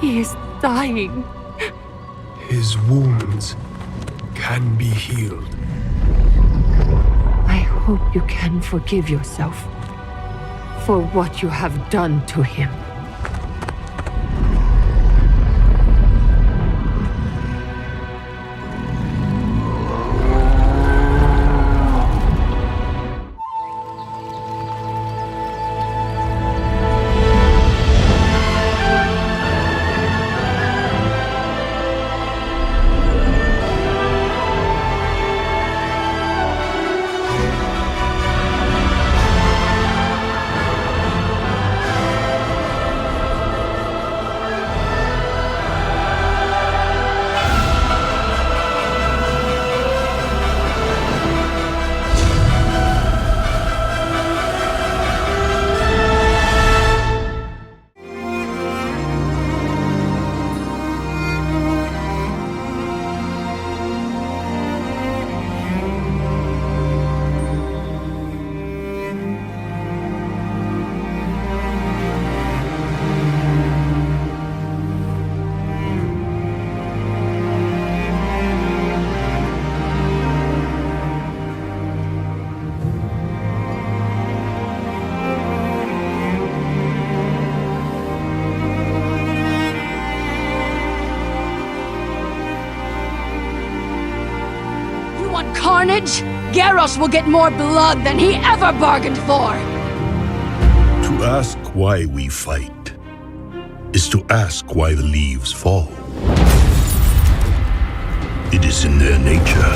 He is dying. His wounds can be healed. I hope you can forgive yourself for what you have done to him. Carnage? Garrosh will get more blood than he ever bargained for! To ask why we fight is to ask why the leaves fall. It is in their nature.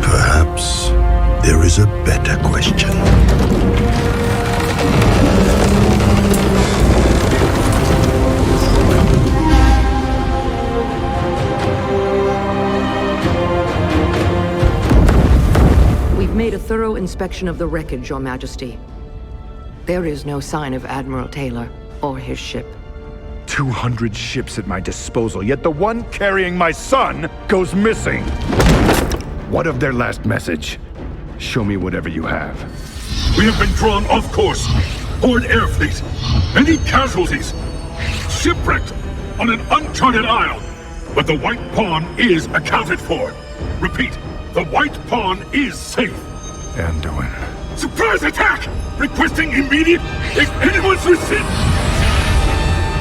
Perhaps there is a better question. Made a thorough inspection of the wreckage, Your Majesty. There is no sign of Admiral Taylor or his ship. 200 ships at my disposal, yet the one carrying my son goes missing. What of their last message? Show me whatever you have. We have been drawn off course. Horde air fleet. Many casualties. Shipwrecked on an uncharted isle. But the White Pawn is accounted for. Repeat, the White Pawn is safe. Anduin. Surprise attack! Requesting immediate... If anyone's received...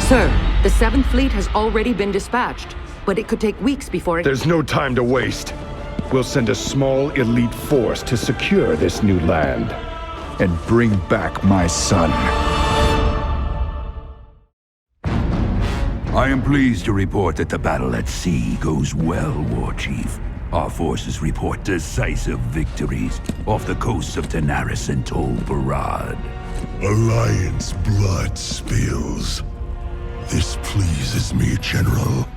Sir, the 7th Fleet has already been dispatched, but it could take weeks before it... There's no time to waste. We'll send a small elite force to secure this new land and bring back my son. I am pleased to report that the battle at sea goes well, War Chief. Our forces report decisive victories off the coasts of Daenerys and Tol Barad. Alliance blood spills. This pleases me, General.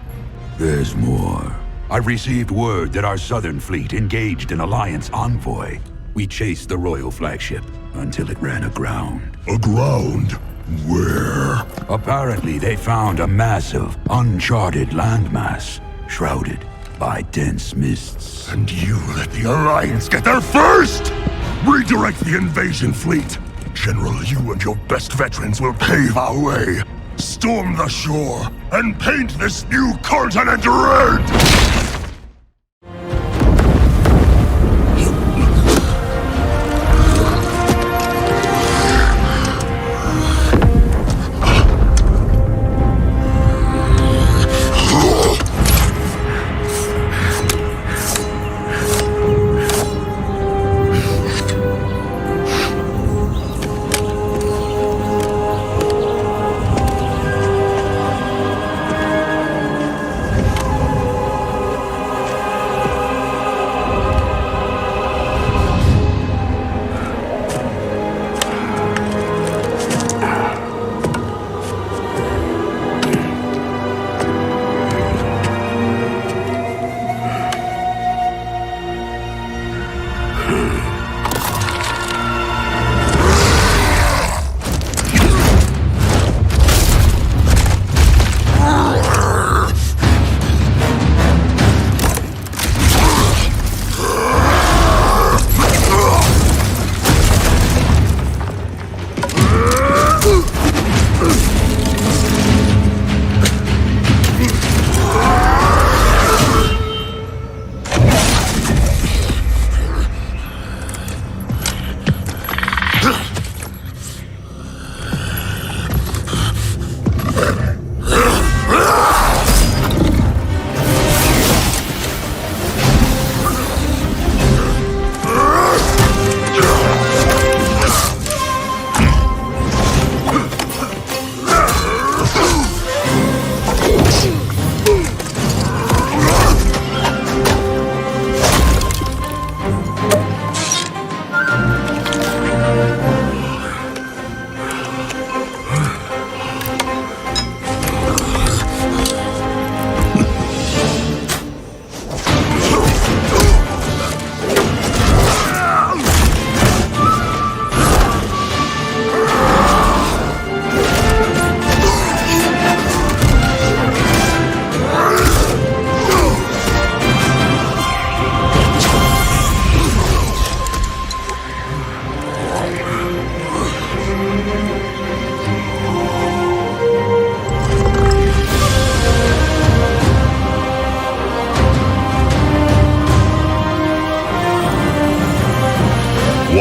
There's more. I received word that our southern fleet engaged an Alliance envoy. We chased the royal flagship until it ran aground. Aground? Where? Apparently, they found a massive, uncharted landmass, shrouded by dense mists. And you let the Alliance get there first! Redirect the invasion fleet! General, you and your best veterans will pave our way. Storm the shore, and paint this new continent red!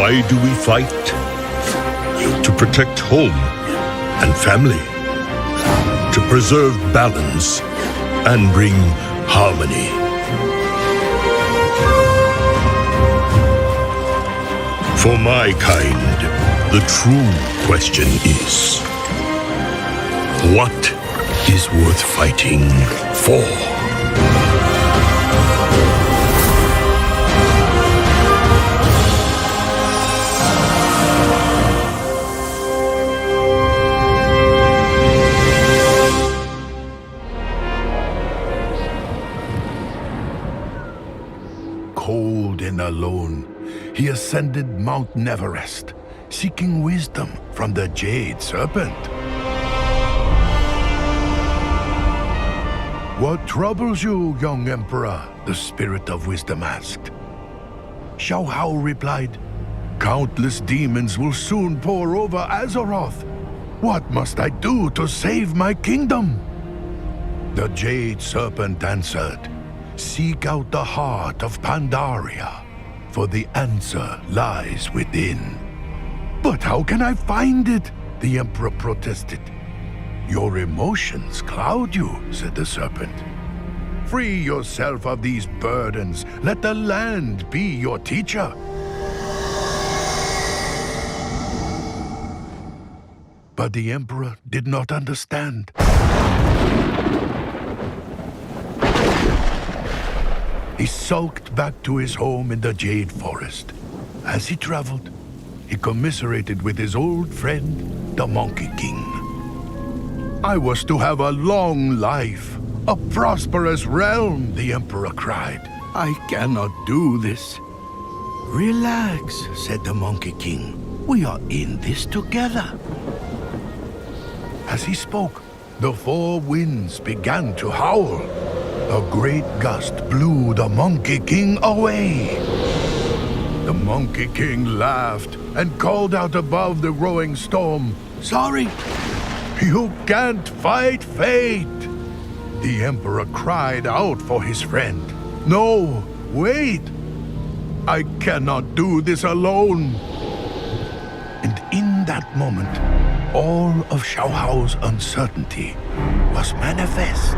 Why do we fight? To protect home and family. To preserve balance and bring harmony. For my kind, the true question is, what is worth fighting for? Cold and alone, he ascended Mount Everest, seeking wisdom from the Jade Serpent. What troubles you, young Emperor? The Spirit of Wisdom asked. Xiao Hao replied, countless demons will soon pour over Azeroth. What must I do to save my kingdom? The Jade Serpent answered, seek out the heart of Pandaria, for the answer lies within. But how can I find it? The Emperor protested. Your emotions cloud you, said the serpent. Free yourself of these burdens. Let the land be your teacher. But the Emperor did not understand. He sulked back to his home in the Jade Forest. As he traveled, he commiserated with his old friend, the Monkey King. I was to have a long life, a prosperous realm, the Emperor cried. I cannot do this. Relax, said the Monkey King. We are in this together. As he spoke, the four winds began to howl. A great gust blew the Monkey King away. The Monkey King laughed and called out above the roaring storm, sorry, you can't fight fate. The Emperor cried out for his friend. No, wait. I cannot do this alone. And in that moment, all of Xiao Hao's uncertainty was manifest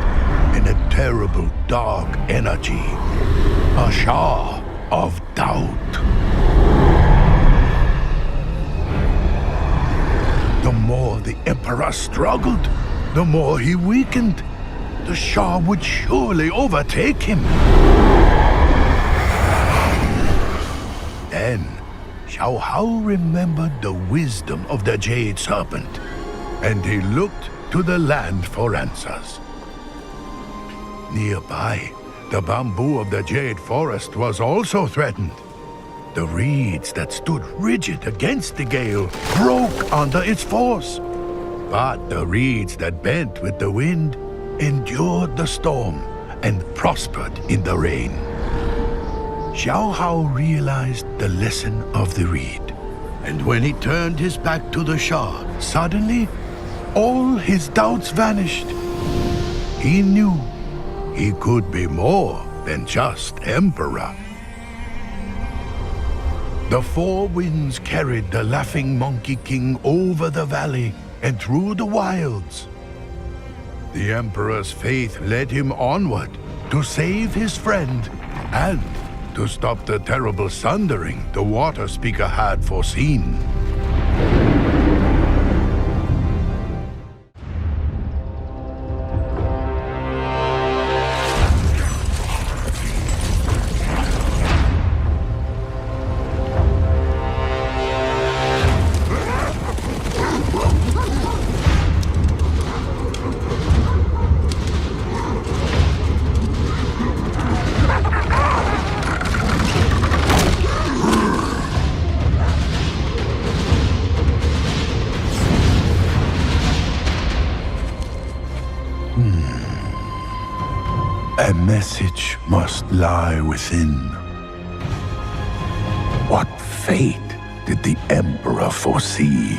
in a terrible dark energy, a Shah of doubt. The more the Emperor struggled, the more he weakened. The Shah would surely overtake him. Then, Xiao Hao remembered the wisdom of the Jade Serpent, and he looked to the land for answers. Nearby, the bamboo of the Jade Forest was also threatened. The reeds that stood rigid against the gale broke under its force. But the reeds that bent with the wind endured the storm and prospered in the rain. Xiao Hao realized the lesson of the reed. And when he turned his back to the Shah, suddenly, all his doubts vanished. He knew he could be more than just Emperor. The four winds carried the laughing Monkey King over the valley and through the wilds. The Emperor's faith led him onward to save his friend and to stop the terrible sundering the Water Speaker had foreseen. A message must lie within. What fate did the Emperor foresee?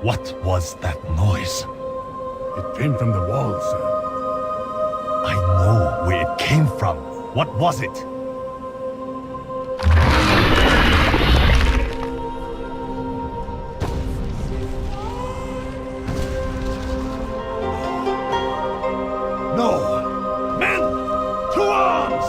What was that noise? It came from the wall, sir. I know where it came from. What was it? No! Men! To arms!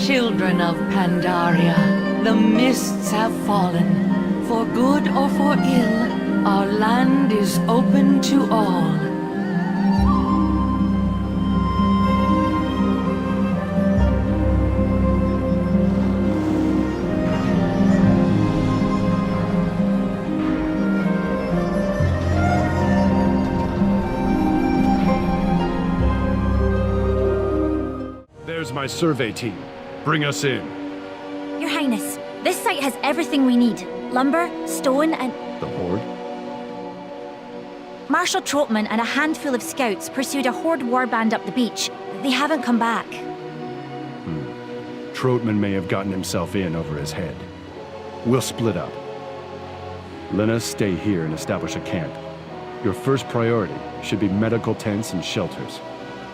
Children of Pandaria, the mists have fallen. For good or for ill, our land is open to all. There's my survey team. Bring us in. Your Highness, this site has everything we need. Lumber, stone, and... The Horde? Marshal Trotman and a handful of scouts pursued a Horde warband up the beach. They haven't come back. Trotman may have gotten himself in over his head. We'll split up. Lena, stay here and establish a camp. Your first priority should be medical tents and shelters.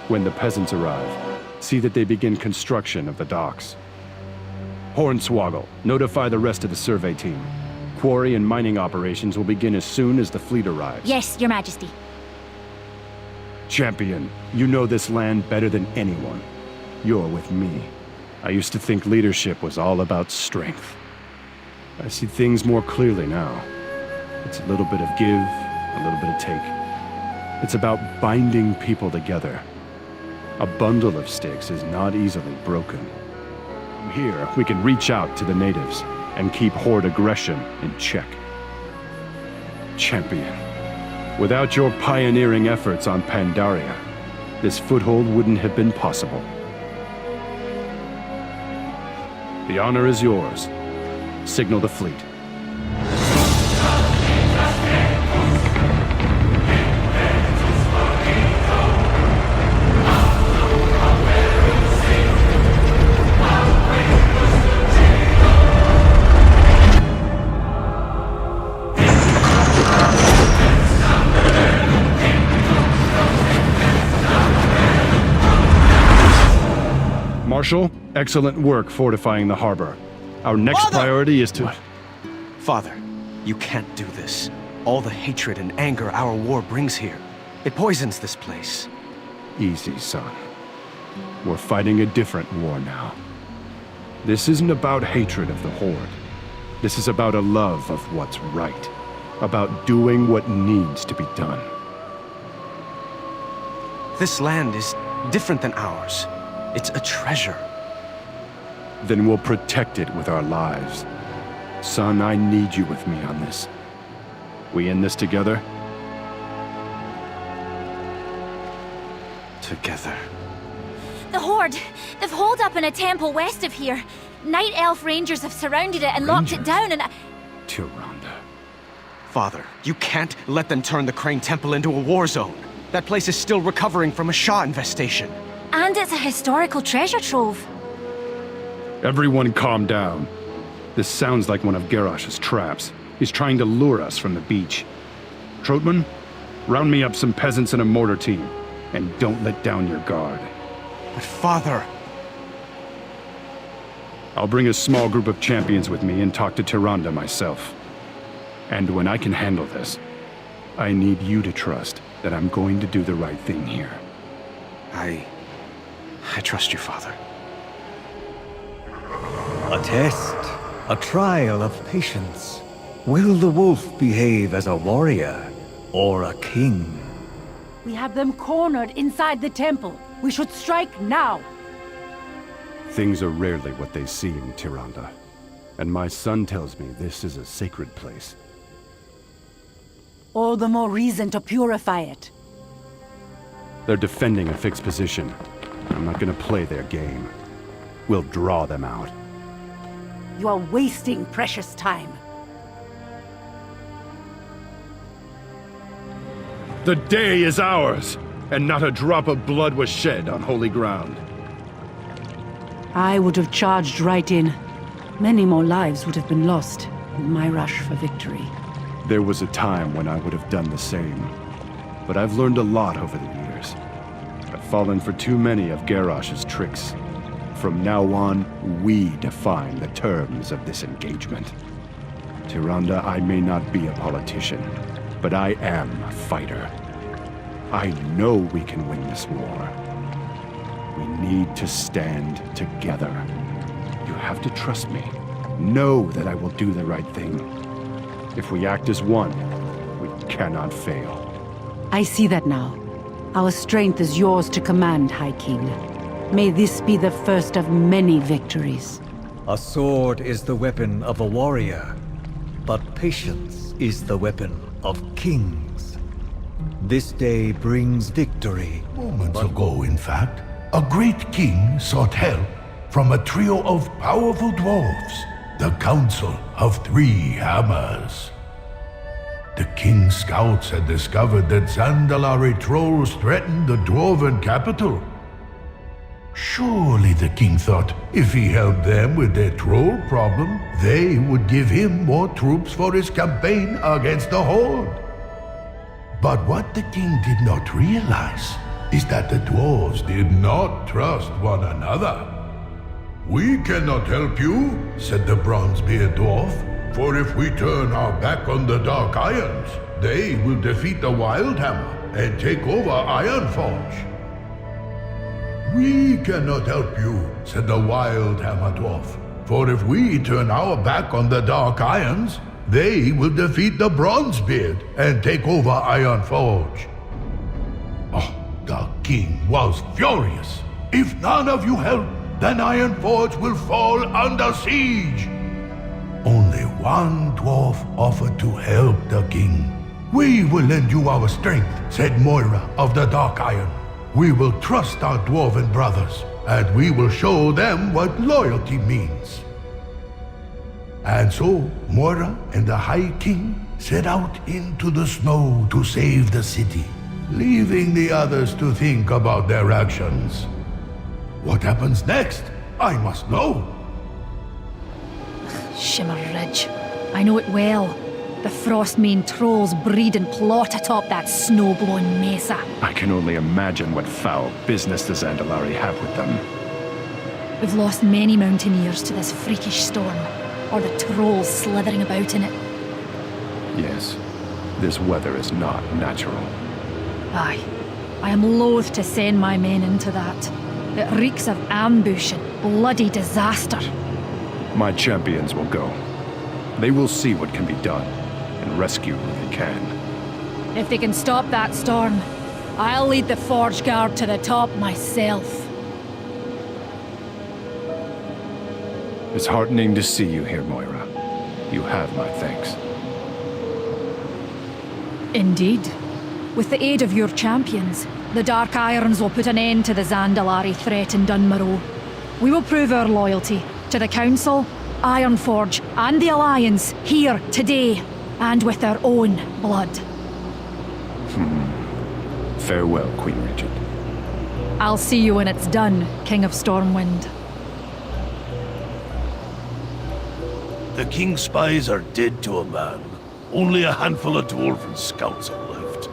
When the peasants arrive, see that they begin construction of the docks. Hornswoggle, notify the rest of the survey team. Quarry and mining operations will begin as soon as the fleet arrives. Yes, Your Majesty. Champion, you know this land better than anyone. You're with me. I used to think leadership was all about strength. I see things more clearly now. It's a little bit of give, a little bit of take. It's about binding people together. A bundle of sticks is not easily broken. From here, we can reach out to the natives and keep Horde aggression in check. Champion, without your pioneering efforts on Pandaria, this foothold wouldn't have been possible. The honor is yours. Signal the fleet. Marshal, excellent work fortifying the harbor. Our next priority is to... What? Father, you can't do this. All the hatred and anger our war brings here. It poisons this place. Easy, son. We're fighting a different war now. This isn't about hatred of the Horde. This is about a love of what's right. About doing what needs to be done. This land is different than ours. It's a treasure. Then we'll protect it with our lives. Son, I need you with me on this. We in this together? Together. The Horde! They've holed up in a temple west of here. Night Elf Rangers have surrounded it and locked it down and... Tyrande. Father, you can't let them turn the Crane Temple into a war zone. That place is still recovering from a Shah infestation. And it's a historical treasure trove. Everyone calm down. This sounds like one of Garrosh's traps. He's trying to lure us from the beach. Trotman, round me up some peasants and a mortar team. And don't let down your guard. But Father... I'll bring a small group of champions with me and talk to Tyrande myself. And when I can handle this, I need you to trust that I'm going to do the right thing here. I trust you, Father. A test, a trial of patience. Will the wolf behave as a warrior or a king? We have them cornered inside the temple. We should strike now. Things are rarely what they seem, Tyrande. And my son tells me this is a sacred place. All the more reason to purify it. They're defending a fixed position. I'm not gonna play their game. We'll draw them out. You are wasting precious time. The day is ours, and not a drop of blood was shed on holy ground. I would have charged right in. Many more lives would have been lost in my rush for victory. There was a time when I would have done the same. But I've learned a lot over the years. I've fallen for too many of Garrosh's tricks. From now on, we define the terms of this engagement. Tyrande, I may not be a politician, but I am a fighter. I know we can win this war. We need to stand together. You have to trust me. Know that I will do the right thing. If we act as one, we cannot fail. I see that now. Our strength is yours to command, High King. May this be the first of many victories. A sword is the weapon of a warrior, but patience is the weapon of kings. This day brings victory. Moments ago, in fact, a great king sought help from a trio of powerful dwarves, the Council of Three Hammers. The king's scouts had discovered that Zandalari trolls threatened the dwarven capital. Surely, the king thought, if he helped them with their troll problem, they would give him more troops for his campaign against the Horde. But what the king did not realize is that the dwarves did not trust one another. "We cannot help you," said the Bronzebeard dwarf, "for if we turn our back on the Dark Irons, they will defeat the Wildhammer and take over Ironforge." "We cannot help you," said the Wildhammer dwarf, "for if we turn our back on the Dark Irons, they will defeat the Bronzebeard and take over Ironforge." Oh, the king was furious. "If none of you help, then Ironforge will fall under siege." Only one dwarf offered to help the king. "We will lend you our strength," said Moira of the Dark Iron. "We will trust our dwarven brothers, and we will show them what loyalty means." And so, Moira and the High King set out into the snow to save the city, leaving the others to think about their actions. What happens next? I must know. Shimmer Ridge. I know it well. The Frostmane trolls breed and plot atop that snow-blown mesa. I can only imagine what foul business the Zandalari have with them. We've lost many mountaineers to this freakish storm, or the trolls slithering about in it. Yes, this weather is not natural. Aye. I am loath to send my men into that. It reeks of ambush and bloody disaster. My champions will go. They will see what can be done, and rescue who they can. If they can stop that storm, I'll lead the Forge Guard to the top myself. It's heartening to see you here, Moira. You have my thanks. Indeed. With the aid of your champions, the Dark Irons will put an end to the Zandalari threat in Dunmarrow. We will prove our loyalty to the Council, Ironforge, and the Alliance here today. and with their own blood. Farewell, Queen Regent. I'll see you when it's done, King of Stormwind. The king's spies are dead to a man. Only a handful of dwarven scouts are left.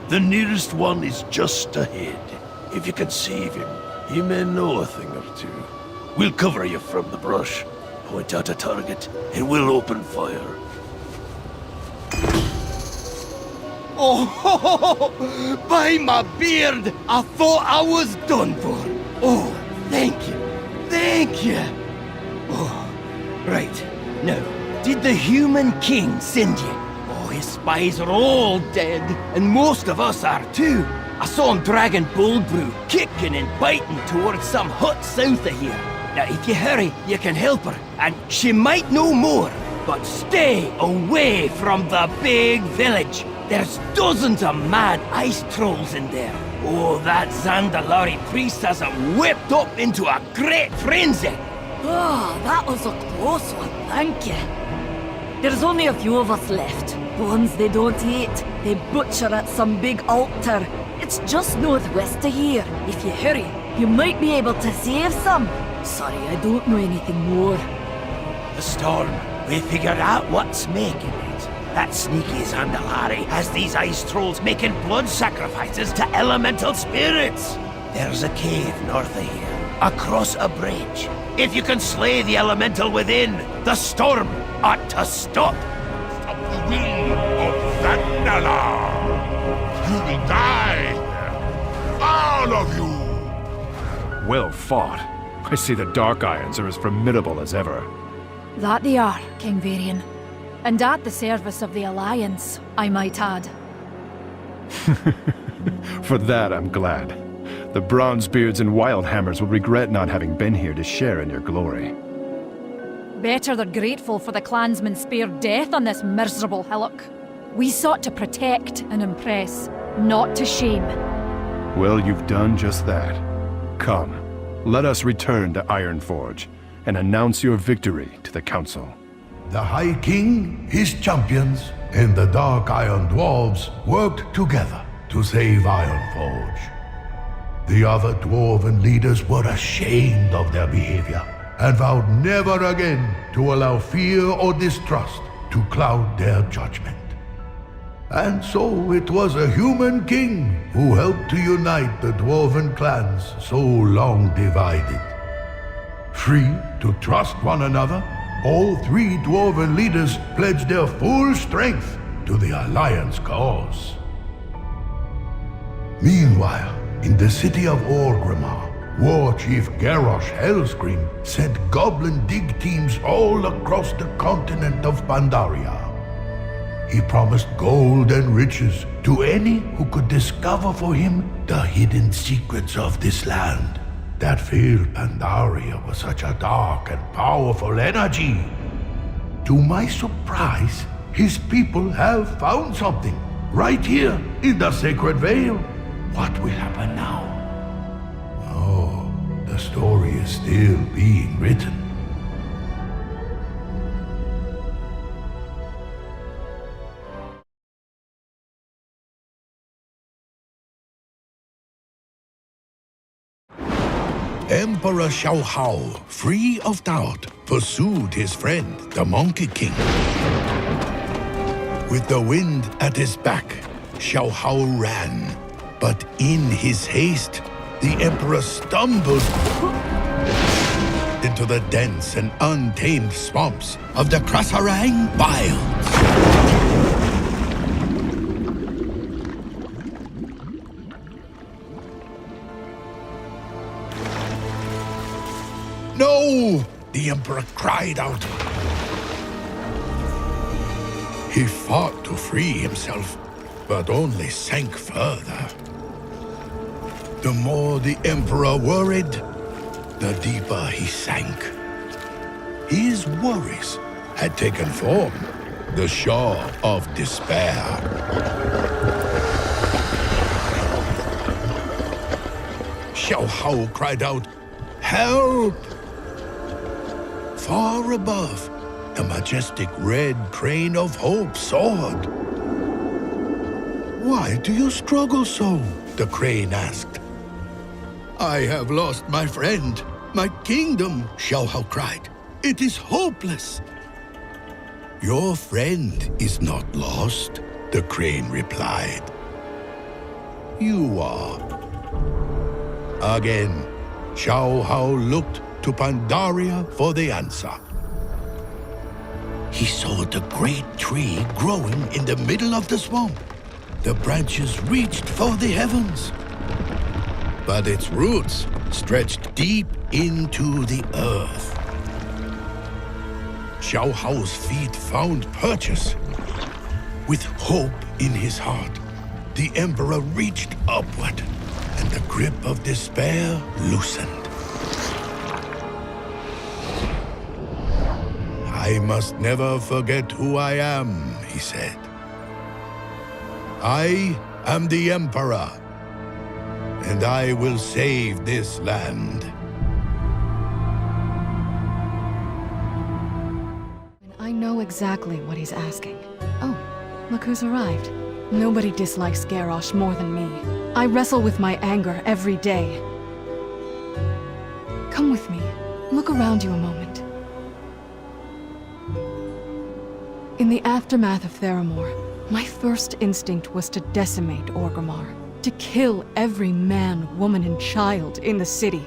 The nearest one is just ahead. If you can save him, he may know a thing or two. We'll cover you from the brush. Point out a target, and we'll open fire. Oh, by my beard, I thought I was done for. Oh, thank you. Thank you. Oh, right. Now, did the human king send you? Oh, his spies are all dead, and most of us are too. I saw him dragging Boldbrew, kicking and biting towards some hut south of here. Now, if you hurry, you can help her, and she might know more. But stay away from the big village. There's dozens of mad ice trolls in there. Oh, that Zandalari priest has them whipped up into a great frenzy. Oh, that was a close one, thank you. There's only a few of us left. The ones they don't eat. They butcher at some big altar. It's just northwest of here. If you hurry, you might be able to save some. Sorry, I don't know anything more. The storm. We figured out what's making it. That sneaky Zandalari has these ice trolls making blood sacrifices to elemental spirits. There's a cave north of here, across a bridge. If you can slay the elemental within, the storm ought to stop. Stop the will of Zandalar. You will die. All of you. Well fought. I see the Dark Irons are as formidable as ever. That they are, King Varian. And at the service of the Alliance, I might add. For that, I'm glad. The Bronzebeards and Wildhammers will regret not having been here to share in your glory. Better they're grateful for the clansmen spared death on this miserable hillock. We sought to protect and impress, not to shame. Well, you've done just that. Come, let us return to Ironforge and announce your victory to the Council. The High King, his champions, and the Dark Iron Dwarves worked together to save Ironforge. The other dwarven leaders were ashamed of their behavior and vowed never again to allow fear or distrust to cloud their judgment. And so it was a human king who helped to unite the dwarven clans so long divided. Free to trust one another, all three dwarven leaders pledged their full strength to the Alliance cause. Meanwhile, in the city of Orgrimmar, War Chief Garrosh Hellscream sent goblin dig teams all across the continent of Pandaria. He promised gold and riches to any who could discover for him the hidden secrets of this land that filled Pandaria with such a dark and powerful energy. To my surprise, his people have found something right here in the Sacred Vale. What will happen now? Oh, the story is still being written. Emperor Xiaohao, free of doubt, pursued his friend, the Monkey King. With the wind at his back, Xiaohao ran. But in his haste, the Emperor stumbled into the dense and untamed swamps of the Crusade wilds. No! The Emperor cried out. He fought to free himself, but only sank further. The more the Emperor worried, the deeper he sank. His worries had taken form, the shore of despair. Xiaohao cried out, "Help!" Far above, the majestic red crane of hope soared. "Why do you struggle so?" the crane asked. "I have lost my friend. My kingdom," Xiaohao cried. "It is hopeless." "Your friend is not lost," the crane replied. "You are." Again, Xiaohao looked to Pandaria for the answer. He saw the great tree growing in the middle of the swamp. The branches reached for the heavens, but its roots stretched deep into the earth. Xiaohao's feet found Purges. With hope in his heart, the Emperor reached upward, and the grip of despair loosened. "I must never forget who I am," he said. "I am the Emperor, and I will save this land." I know exactly what he's asking. Oh, look who's arrived. Nobody dislikes Garrosh more than me. I wrestle with my anger every day. Come with me. Look around you a moment. In the aftermath of Theramore, my first instinct was to decimate Orgrimmar. To kill every man, woman, and child in the city.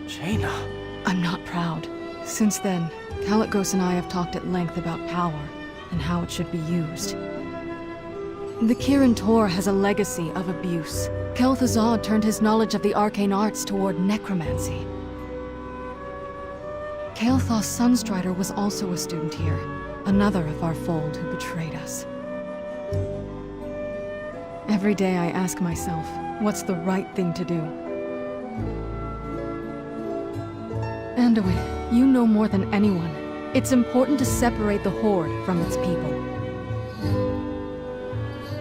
Jaina. I'm not proud. Since then, Kalikos and I have talked at length about power and how it should be used. The Kirin Tor has a legacy of abuse. Kel'Thuzad turned his knowledge of the arcane arts toward necromancy. Kael'thas Sunstrider was also a student here, another of our fold who betrayed us. Every day I ask myself, what's the right thing to do? Anduin, you know more than anyone. It's important to separate the Horde from its people.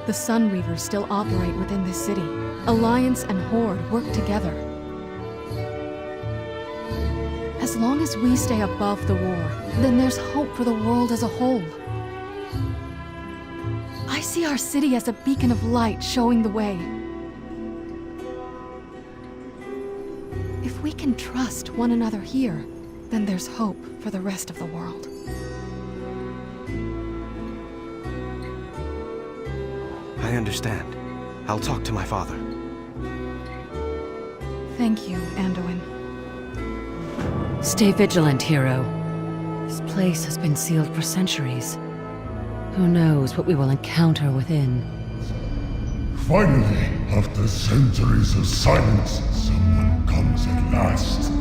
The Sun Reavers still operate within this city. Alliance and Horde work together. As long as we stay above the war, then there's hope for the world as a whole. I see our city as a beacon of light showing the way. If we can trust one another here, then there's hope for the rest of the world. I understand. I'll talk to my father. Thank you, Anduin. Stay vigilant, hero. This place has been sealed for centuries. Who knows what we will encounter within? Finally, after centuries of silence, someone comes at last.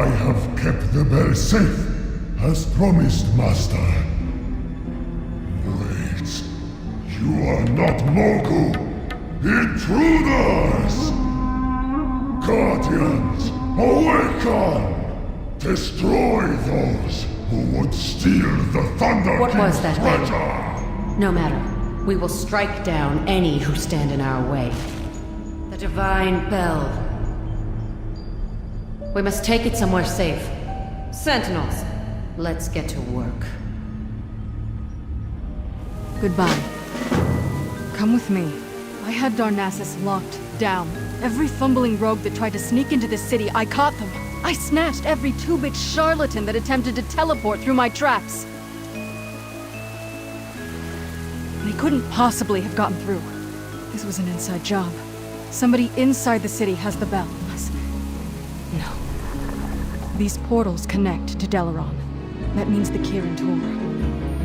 I have kept the bell safe, as promised, Master. Wait, you are not Mogu! Intruders! Guardians, awaken! Destroy those who would steal the Thunder What was King's that, treasure! No matter. We will strike down any who stand in our way. The Divine Bell. We must take it somewhere safe. Sentinels, let's get to work. Goodbye. Come with me. I had Darnassus locked down. Every fumbling rogue that tried to sneak into the city, I caught them. I snatched every two-bit charlatan that attempted to teleport through my traps. They couldn't possibly have gotten through. This was an inside job. Somebody inside the city has the bell. No. These portals connect to Dalaran. That means the Kirin Tor.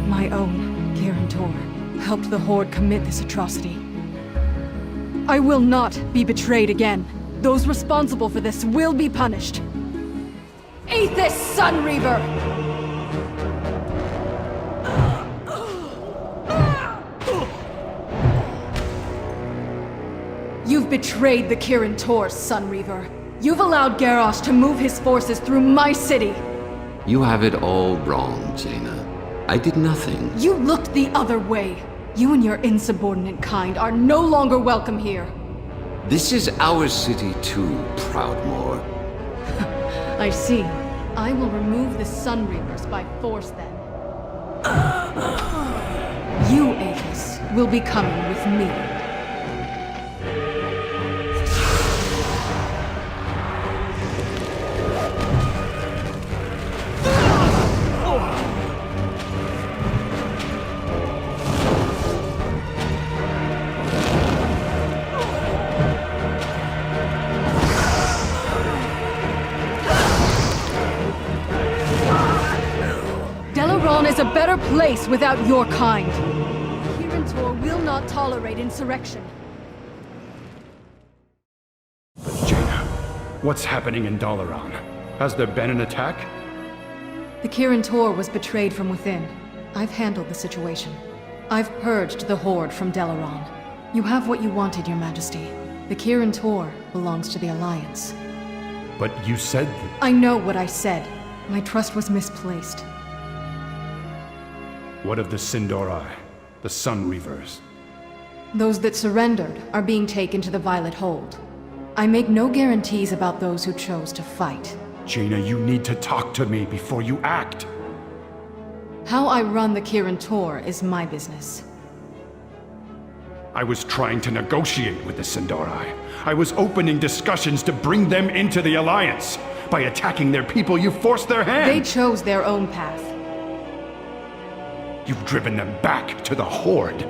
My own Kirin Tor helped the Horde commit this atrocity. I will not be betrayed again. Those responsible for this will be punished. Eat this, Sun Reaver! You've betrayed the Kirin Tor, Sun Reaver. You've allowed Garrosh to move his forces through my city. You have it all wrong, Jaina. I did nothing. You looked the other way. You and your insubordinate kind are no longer welcome here. This is our city too, Proudmoore. I see. I will remove the Sun Reapers by force then. You, Athos, will be coming with me. Dalaran is a better place without your kind. Kirin will not tolerate insurrection. But Jaina, what's happening in Dalaran? Has there been an attack? The Kirin was betrayed from within. I've handled the situation. I've purged the Horde from Dalaran. You have what you wanted, Your Majesty. The Kirin belongs to the Alliance. But you said... I know what I said. My trust was misplaced. What of the Sin'dorei, the Sun Reavers? Those that surrendered are being taken to the Violet Hold. I make no guarantees about those who chose to fight. Jaina, you need to talk to me before you act. How I run the Kirin is my business. I was trying to negotiate with the Sin'dorei. I was opening discussions to bring them into the Alliance. By attacking their people, you forced their hand! They chose their own path. You've driven them back to the Horde.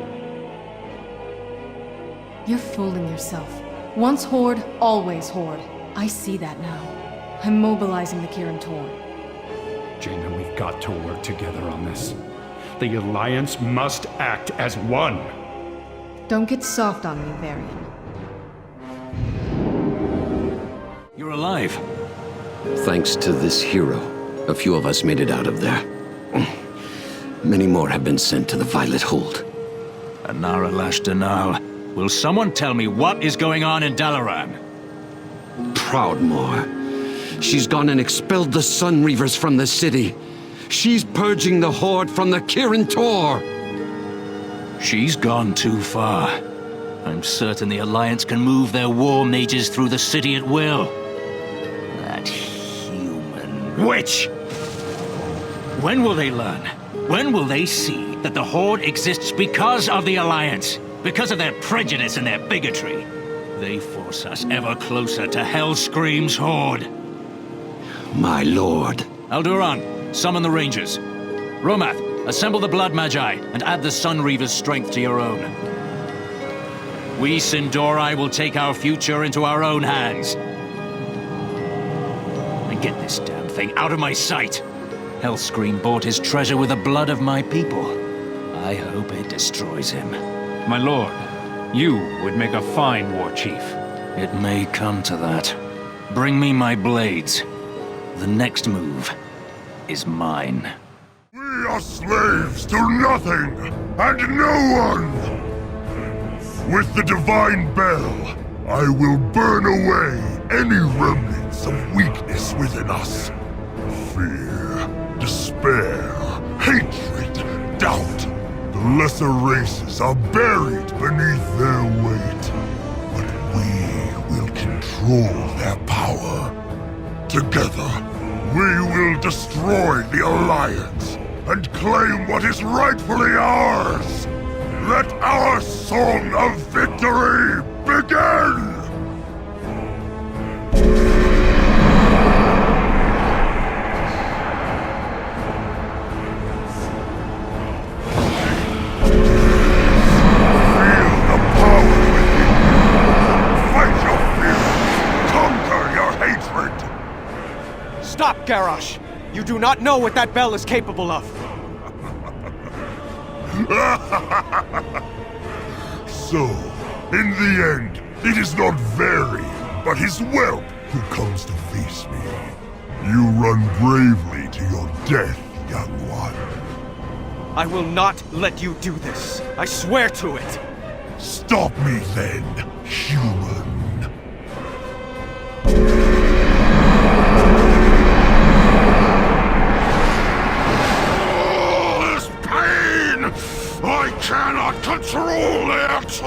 You're fooling yourself. Once Horde, always Horde. I see that now. I'm mobilizing the Kirin Jaina, we've got to work together on this. The Alliance must act as one. Don't get soft on me, Varian. You're alive. Thanks to this hero, a few of us made it out of there. Many more have been sent to the Violet Hold. Anara Lashdanal, will someone tell me what is going on in Dalaran? Proudmoore. She's gone and expelled the Sun Reavers from the city. She's purging the Horde from the Kirin She's gone too far. I'm certain the Alliance can move their war mages through the city at will. That human witch! When will they learn? When will they see that the Horde exists because of the Alliance? Because of their prejudice and their bigotry? They force us ever closer to Hellscream's Horde. My lord. Alduran, summon the Rangers. Romath, assemble the Blood Magi and add the Sun Reaver's strength to your own. We Sin'dorei will take our future into our own hands. And get this damn thing out of my sight. Hellscream bought his treasure with the blood of my people. I hope it destroys him. My lord, you would make a fine war chief. It may come to that. Bring me my blades. The next move is mine. We are slaves to nothing and no one! With the Divine Bell, I will burn away any remnants of weakness within us. Fear, despair, hatred, doubt. The lesser races are buried beneath their weight. But we will control their power. Together, we will destroy the Alliance and claim what is rightfully ours. Let our song of victory begin! Stop, Garrosh! You do not know what that bell is capable of! So, in the end, it is not Very, but his whelp who comes to face me. You run bravely to your death, young one. I will not let you do this. I swear to it. Stop me then, human. I cannot control it!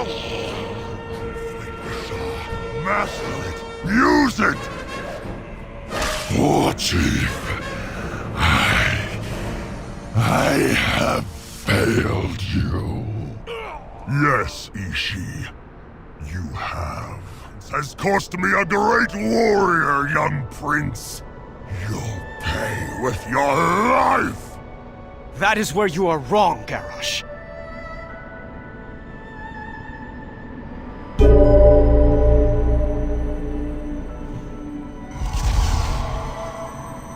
Master it! Use it! War Chief, I have failed you. Yes, Ishi, you have. This has cost me a great warrior, young prince. You'll pay with your life! That is where you are wrong, Garrosh.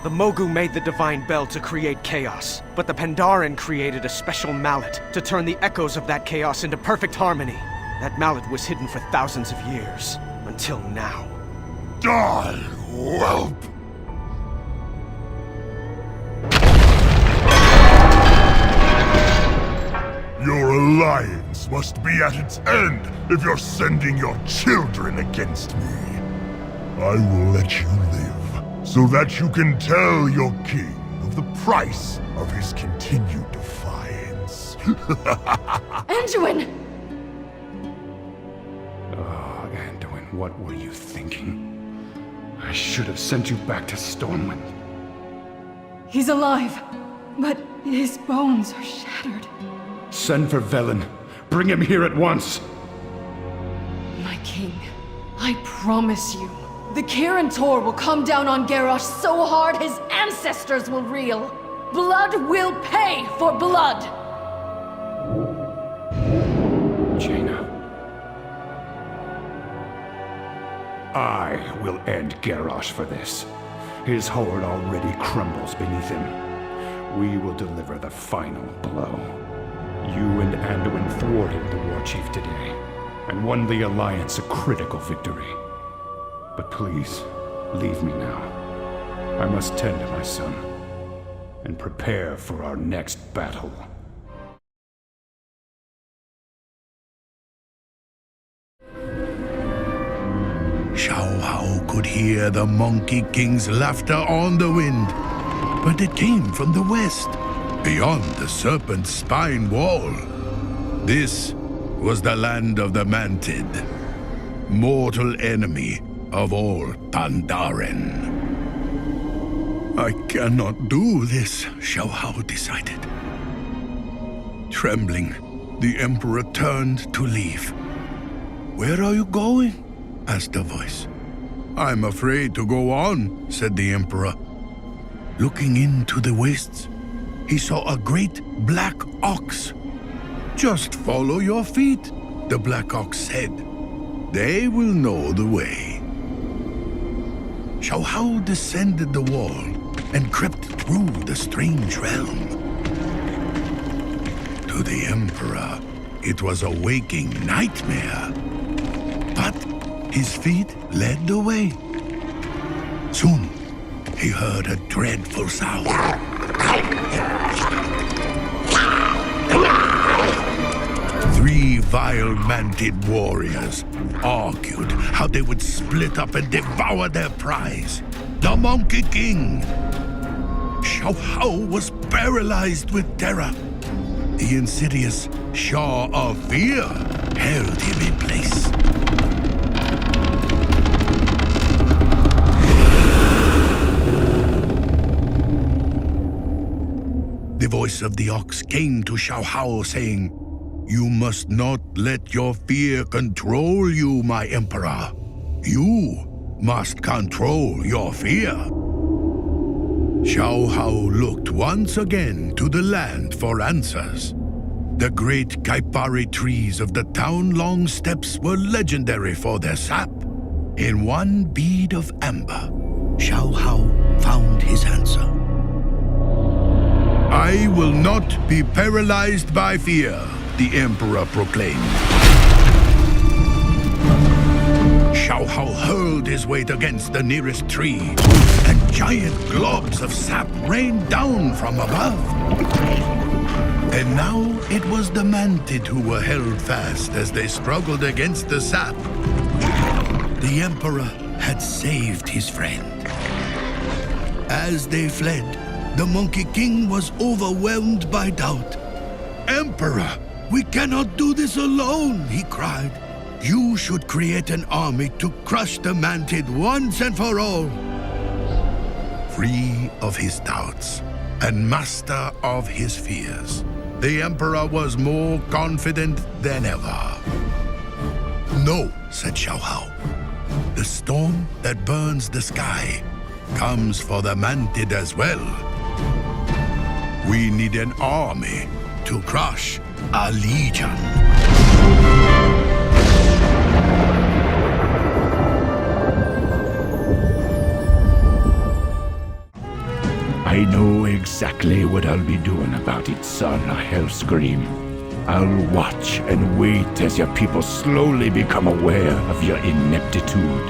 The Mogu made the Divine Bell to create chaos, but the Pandaran created a special mallet to turn the echoes of that chaos into perfect harmony. That mallet was hidden for thousands of years, until now. Die, whelp! Your alliance must be at its end if you're sending your children against me. I will let you live, so that you can tell your king of the price of his continued defiance. Anduin! Oh, Anduin, what were you thinking? I should have sent you back to Stormwind. He's alive, but his bones are shattered. Send for Velen. Bring him here at once. My king, I promise you, the Kirin Tor will come down on Garrosh so hard his ancestors will reel. Blood will pay for blood! Jaina. I will end Garrosh for this. His horde already crumbles beneath him. We will deliver the final blow. You and Anduin thwarted the war chief today, and won the Alliance a critical victory. But please, leave me now. I must tend to my son, and prepare for our next battle. Xiao could hear the Monkey King's laughter on the wind, but it came from the west, beyond the Serpent's Spine wall. This was the land of the Mantid, mortal enemy of all Pandaren. I cannot do this, Xiao decided. Trembling, the Emperor turned to leave. "Where are you going?" asked a voice. "I'm afraid to go on," said the Emperor. Looking into the wastes, he saw a great black ox. "Just follow your feet," the black ox said. "They will know the way." Xiao descended the wall and crept through the strange realm. To the Emperor, it was a waking nightmare. But his feet led the way. Soon, he heard a dreadful sound. Three vile Mantid warriors argued how they would split up and devour their prize, the Monkey King. Xiao was paralyzed with terror. The insidious Shaw of Fear held him in place. The voice of the ox came to Xiao saying, "You must not let your fear control you, my Emperor. You must control your fear." Xiao looked once again to the land for answers. The great Kaipari trees of the town-long steppes were legendary for their sap. In one bead of amber, Xiao found his answer. "I will not be paralyzed by fear," the Emperor proclaimed. Xiao hurled his weight against the nearest tree, and giant globs of sap rained down from above. And now it was the Mantid who were held fast as they struggled against the sap. The Emperor had saved his friend. As they fled, the Monkey King was overwhelmed by doubt. "Emperor, we cannot do this alone," he cried. "You should create an army to crush the Mantid once and for all." Free of his doubts, and master of his fears. The Emperor was more confident than ever. "No," said Xiao Hao. "The storm that burns the sky comes for the Mantid as well. We need an army to crush a legion." I know exactly what I'll be doing about it, son, Hellscream. I'll watch and wait as your people slowly become aware of your ineptitude.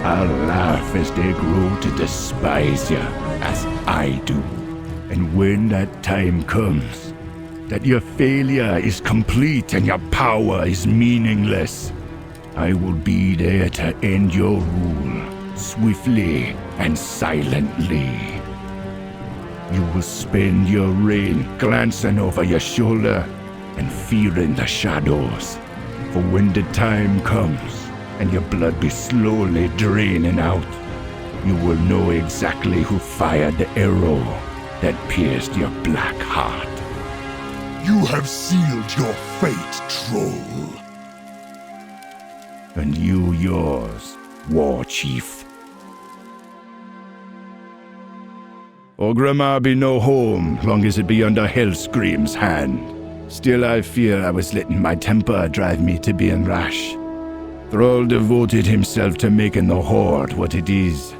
I'll laugh as they grow to despise you, as I do. And when that time comes, that your failure is complete and your power is meaningless, I will be there to end your rule, swiftly and silently. You will spend your reign glancing over your shoulder and fearing the shadows. For when the time comes and your blood be slowly draining out, you will know exactly who fired the arrow that pierced your black heart. You have sealed your fate, troll. And you yours, War Chief. Orgrimmar be no home, long as it be under Hellscream's hand. Still I fear I was letting my temper drive me to being rash. Thrall devoted himself to making the Horde what it is,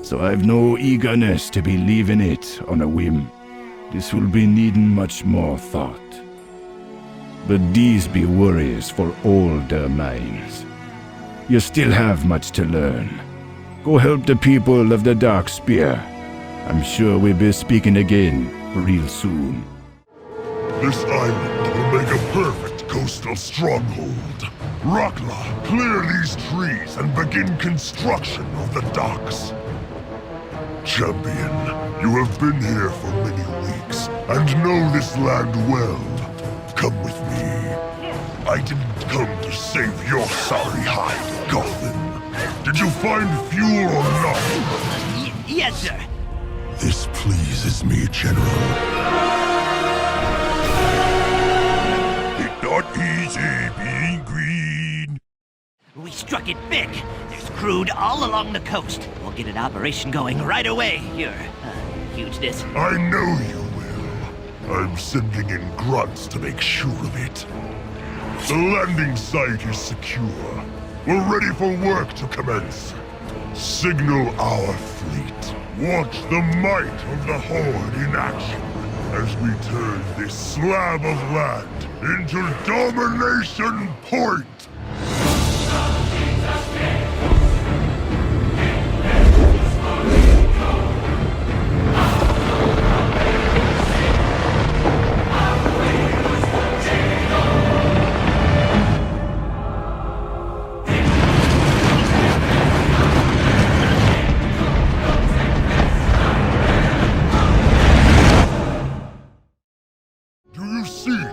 so I've no eagerness to be leaving it on a whim. This will be needing much more thought. But these be worries for older minds. You still have much to learn. Go help the people of the Dark Spear. I'm sure we'll be speaking again real soon. This island will make a perfect coastal stronghold. Rakla, clear these trees and begin construction of the docks. Champion, you have been here for many weeks and know this land well. Come with me. I didn't come to save your sorry hide, Gotham. Did you find fuel or not? Yes, sir. This pleases me, General. It's not easy being green. We struck it big. There's crude all along the coast. We'll get an operation going right away, Your Hugeness. I know you will. I'm sending in grunts to make sure of it. The landing site is secure. We're ready for work to commence. Signal our fleet. Watch the might of the Horde in action as we turn this slab of land into Domination Point!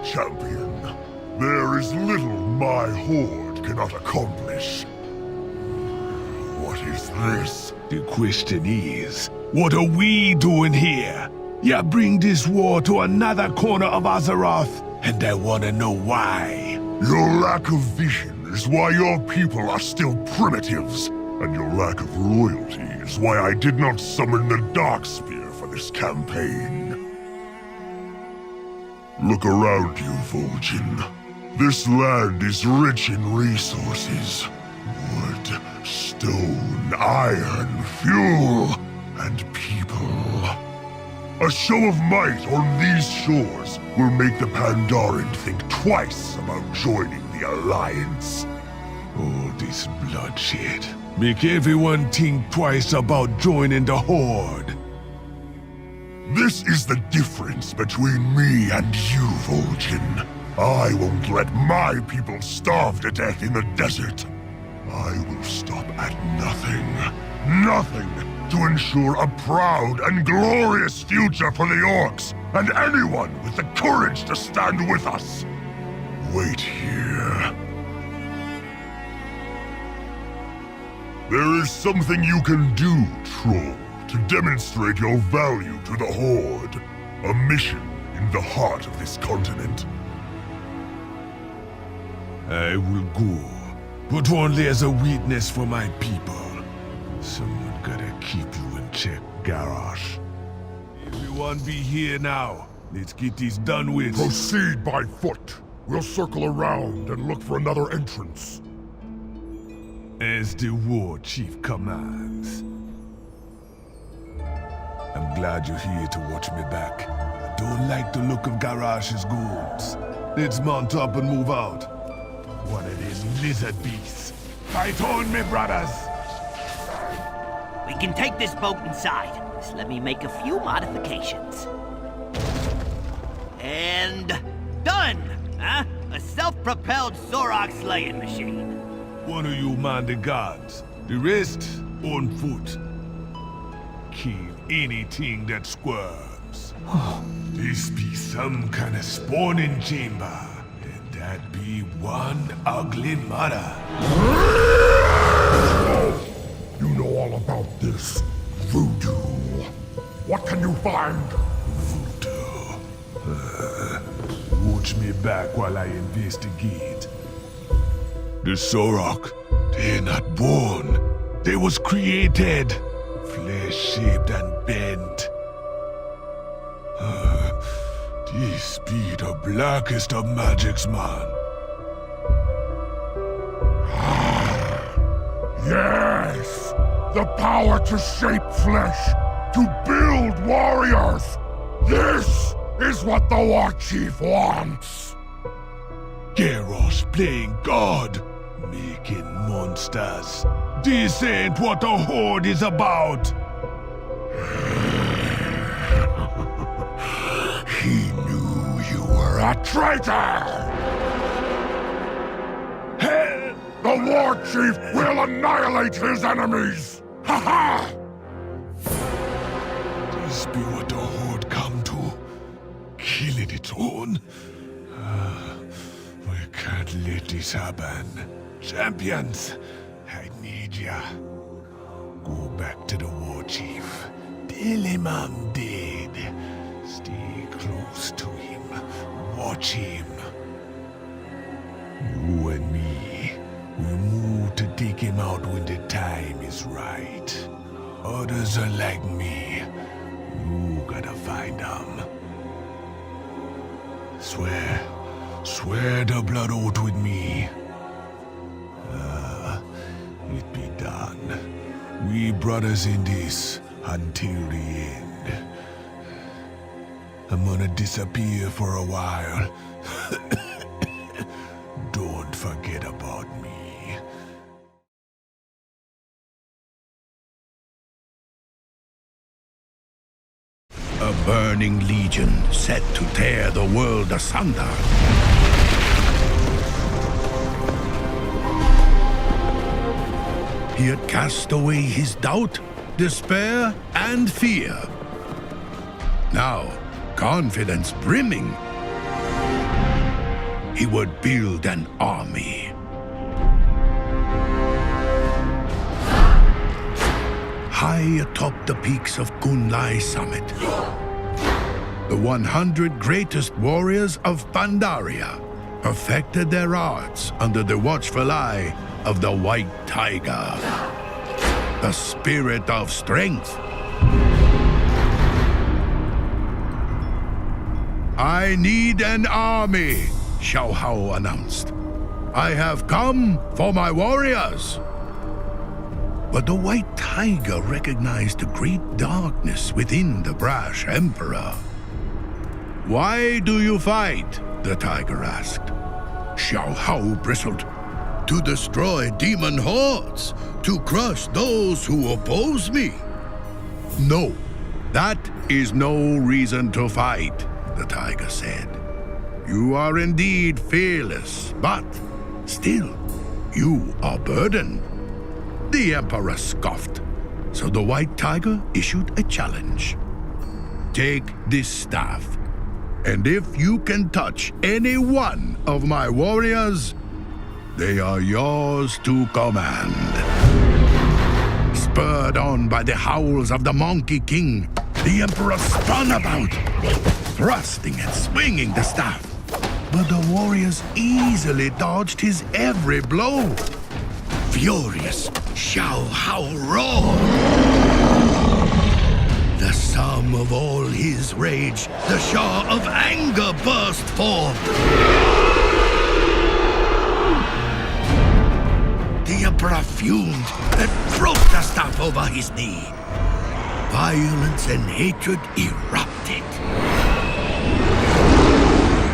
Champion, there is little my Horde cannot accomplish. What is this? The question is, what are we doing here? You bring this war to another corner of Azeroth, and I want to know why. Your lack of vision is why your people are still primitives, and your lack of loyalty is why I did not summon the Darkspear for this campaign. Look around you, Vol'jin. This land is rich in resources. Wood, stone, iron, fuel, and people. A show of might on these shores will make the Pandaran think twice about joining the Alliance. Oh, this bloodshed. Make everyone think twice about joining the Horde. This is the difference between me and you, Vol'jin. I won't let my people starve to death in the desert. I will stop at nothing. Nothing to ensure a proud and glorious future for the Orcs and anyone with the courage to stand with us. Wait here. There is something you can do, Troll, to demonstrate your value to the Horde. A mission in the heart of this continent. I will go, but only as a witness for my people. Someone gotta keep you in check, Garrosh. Everyone be here now. Let's get this done with. Proceed by foot. We'll circle around and look for another entrance. As the war chief commands. I'm glad you're here to watch me back. I don't like the look of Garrosh's goons. Let's mount up and move out. One of these lizard beasts. Fight on, me brothers! We can take this boat inside. Just let me make a few modifications. And done! Huh? A self-propelled Zorok slaying machine. One of you mind the guards. The rest, on foot. Kill anything that squirms. This be some kind of spawning chamber. And that be one ugly mother. You know all about this. Voodoo. What can you find? Watch me back while I investigate. The Zorok, they're not born. They was created. Flesh-shaped and bent. This be the blackest of magics, man. Yes! The power to shape flesh, to build warriors! This is what the War Chief wants! Garrosh playing God, making monsters. This ain't what the Horde is about! He knew you were a traitor! The War Chief will annihilate his enemies! Ha-ha! This be what the Horde come to. Killing its own? We can't let this happen. Champions, I need ya. Go back to the War Chief. Tell him I'm dead. Stay close to him. Watch him. You and me, we move to take him out when the time is right. Others are like me. You gotta find them. Swear the blood oath with me. It be done. We brothers in this until the end. I'm gonna disappear for a while. Don't forget about me. A burning legion set to tear the world asunder. He had cast away his doubt, despair, and fear. Now, confidence brimming, he would build an army. High atop the peaks of Kunlai Summit, the 100 greatest warriors of Pandaria perfected their arts under the watchful eye of the White Tiger, the spirit of strength. I need an army, Xiao Hao announced. I have come for my warriors. But the White Tiger recognized the great darkness within the brash emperor. Why do you fight? The tiger asked. Xiao Hao bristled. To destroy demon hordes, to crush those who oppose me. No, that is no reason to fight, the tiger said. You are indeed fearless, but still, you are burdened. The emperor scoffed, so the White Tiger issued a challenge. Take this staff, and if you can touch any one of my warriors, they are yours to command. Spurred on by the howls of the Monkey King, The Emperor spun about, thrusting and swinging the staff. But the warriors easily dodged his every blow. Furious, Xiao Hao roared. The sum of all his rage, the Shah of anger burst forth. The Emperor fumed and broke the staff over his knee. Violence and hatred erupted.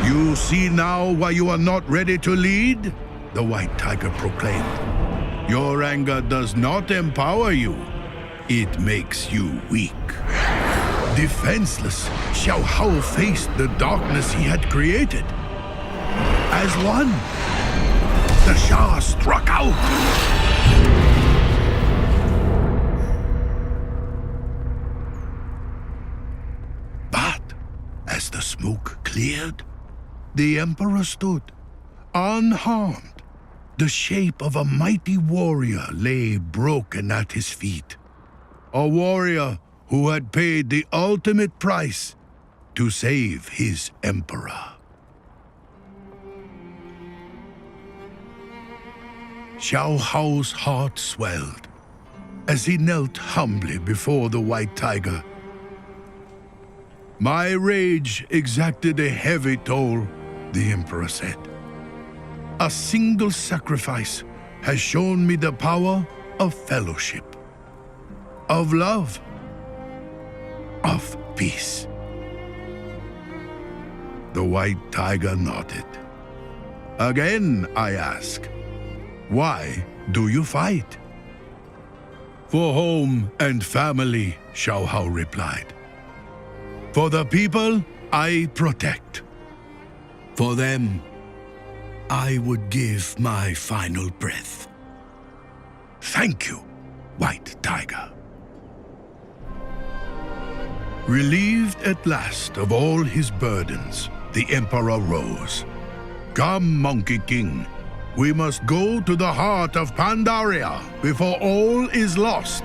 You see now why you are not ready to lead? The White Tiger proclaimed. Your anger does not empower you. It makes you weak. Defenseless, Xiao Hao faced the darkness he had created. As one, the Shah struck out. But as the smoke cleared, the Emperor stood, unharmed. The shape of a mighty warrior lay broken at his feet. A warrior who had paid the ultimate price to save his Emperor. Xiao Hao's heart swelled as he knelt humbly before the White Tiger. My rage exacted a heavy toll, the Emperor said. A single sacrifice has shown me the power of fellowship, of love, of peace. The White Tiger nodded. Again, I ask, why do you fight? For home and family, Xiao Hao replied. For the people, I protect. For them, I would give my final breath. Thank you, White Tiger. Relieved at last of all his burdens, the Emperor rose. Come, Monkey King. We must go to the heart of Pandaria before all is lost.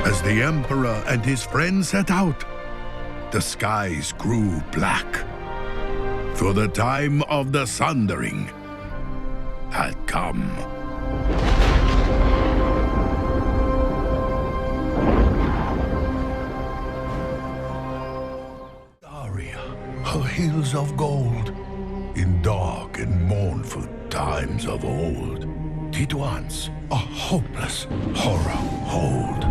As the Emperor and his friends set out, the skies grew black, for the time of the sundering had come. Pandaria, her hills of gold, in dark and mournful times of old, did once a hopeless horror hold.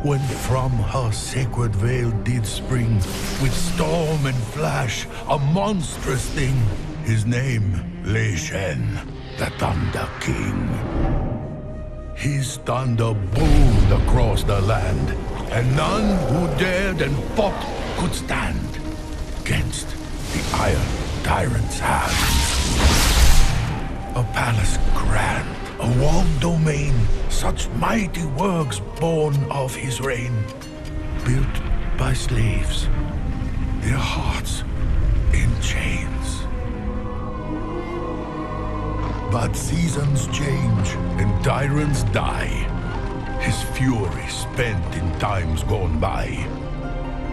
When from her sacred veil did spring, with storm and flash, a monstrous thing, his name, Lei Shen, the Thunder King. His thunder boomed across the land, and none who dared and fought could stand against the Iron Tyrant's hands. A palace grand, a walled domain, such mighty works born of his reign, built by slaves, their hearts in chains. But seasons change and tyrants die, his fury spent in times gone by.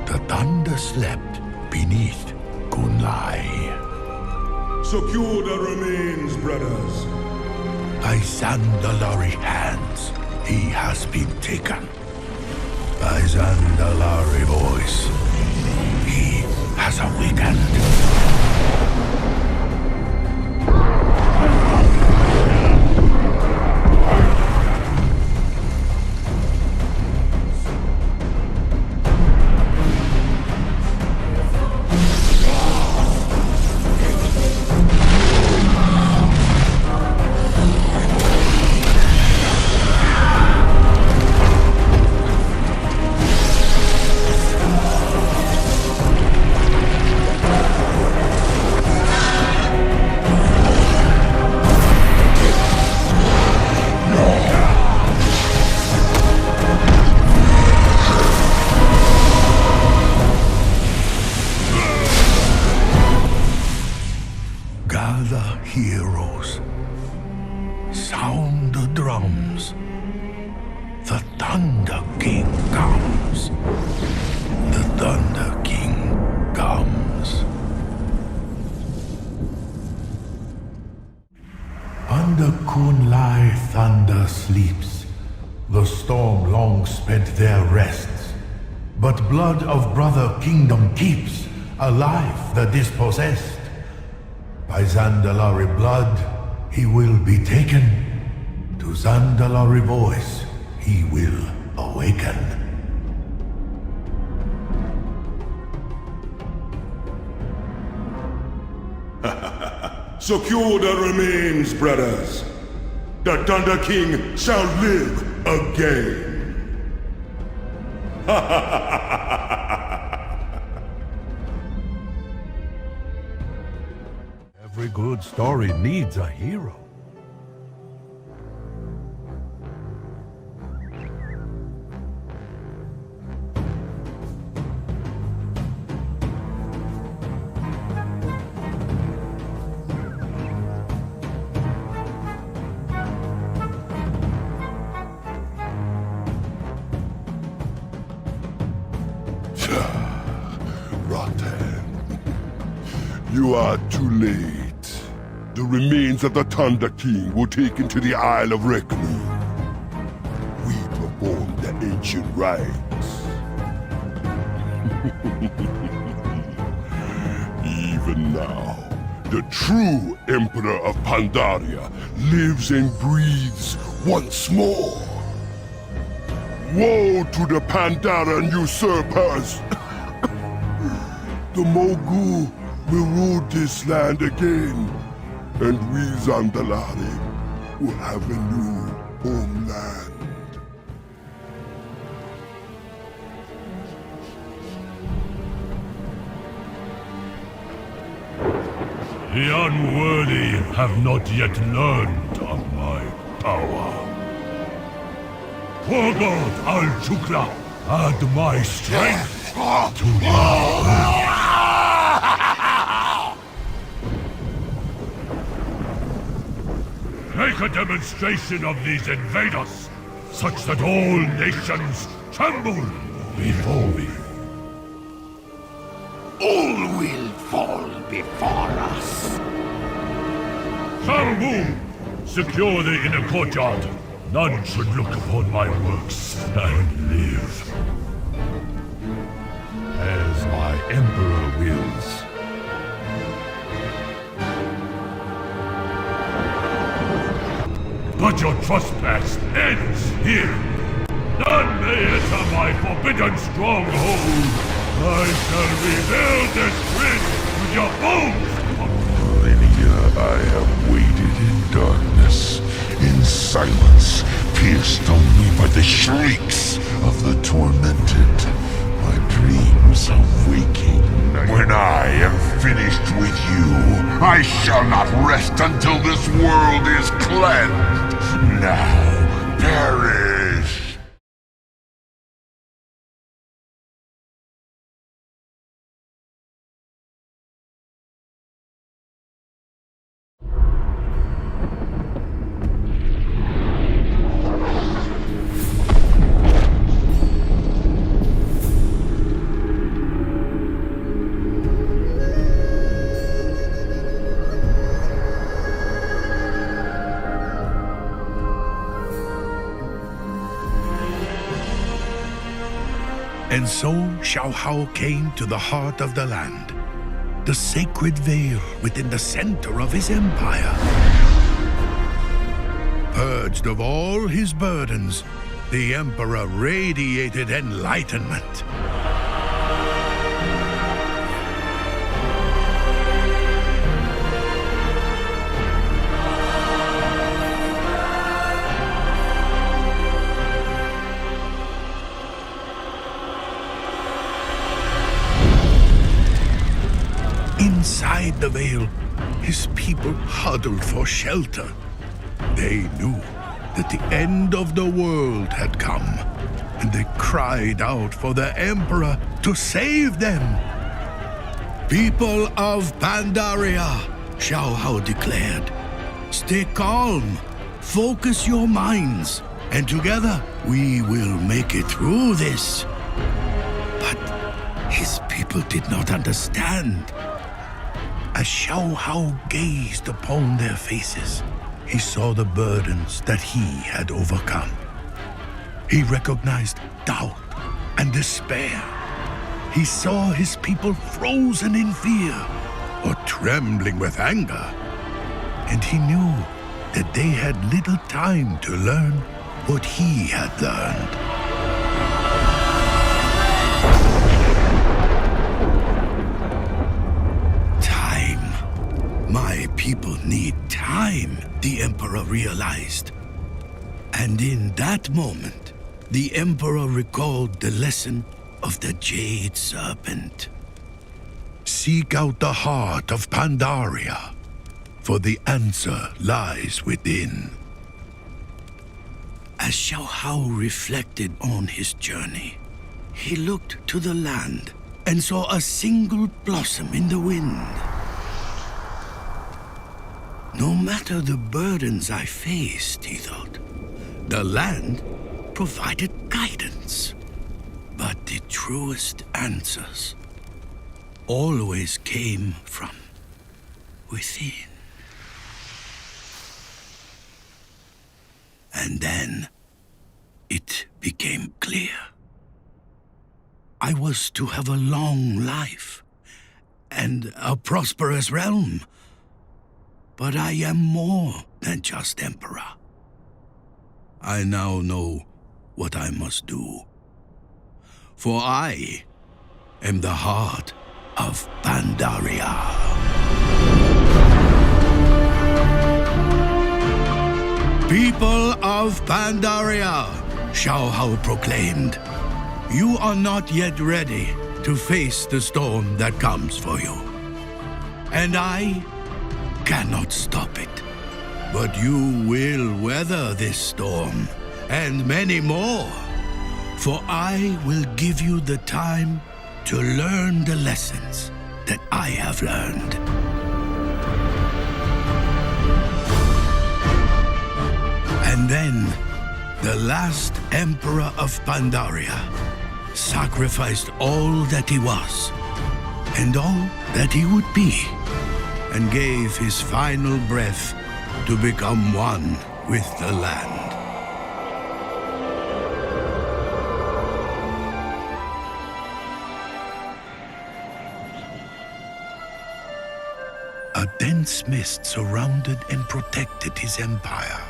The thunder slept beneath Kunlai. Secure the remains, brothers. By Zandalari hands, he has been taken. By Zandalari voice, he has awakened. The Thunder King comes. The Thunder King comes. Under Kunlai thunder sleeps. The storm long spent there rests. But blood of brother kingdom keeps alive the dispossessed. By Zandalari blood he will be taken. To Zandalari voice he will awaken. Secure the remains, brothers. The Thunder King shall live again. Every good story needs a hero. You are too late. The remains of the Thunder King were taken to the Isle of Reckoning. We performed the ancient rites. Even now, the true Emperor of Pandaria lives and breathes once more. Woe to the Pandaran usurpers! The Mogu will rule this land again, and we Zandalari will have a new homeland. The unworthy have not yet learned of my power. Warlord Al-Chukla, add my strength to yours. Make a demonstration of these invaders, such that all nations tremble before me. All will fall before us. Shambu! Secure the inner courtyard. None should look upon my works and live. As my Emperor wills. But your trespass ends here. None may enter my forbidden stronghold. I shall rebuild this bridge with your bones. Millennia I have waited in darkness, in silence, pierced only by the shrieks of the tormented. My dreams are waking. When I am finished with you, I shall not rest until this world is cleansed. Now, perish! And so Xiaohao came to the heart of the land, the sacred veil within the center of his empire. Purged of all his burdens, the Emperor radiated enlightenment. Inside the veil, his people huddled for shelter. They knew that the end of the world had come, and they cried out for the Emperor to save them. People of Pandaria, Xiaohao declared, stay calm, focus your minds. and together we will make it through this. But his people did not understand. As Xiao Hao gazed upon their faces, he saw the burdens that he had overcome. He recognized doubt and despair. He saw his people frozen in fear or trembling with anger. And he knew that they had little time to learn what he had learned. Time. My people need time, the Emperor realized. And in that moment, the Emperor recalled the lesson of the Jade Serpent. Seek out the heart of Pandaria, for the answer lies within. As Xiao Hao reflected on his journey, he looked to the land and saw a single blossom in the wind. No matter the burdens I faced, he thought, the land provided guidance. But the truest answers always came from within. And then it became clear. I was to have a long life and a prosperous realm. But I am more than just Emperor. I now know what I must do. For I am the heart of Pandaria. People of Pandaria, Xiao Hao proclaimed, you are not yet ready to face the storm that comes for you. And I cannot stop it. But you will weather this storm, and many more. For I will give you the time to learn the lessons that I have learned. And then, the last Emperor of Pandaria sacrificed all that he was, and all that he would be, and gave his final breath to become one with the land. A dense mist surrounded and protected his empire.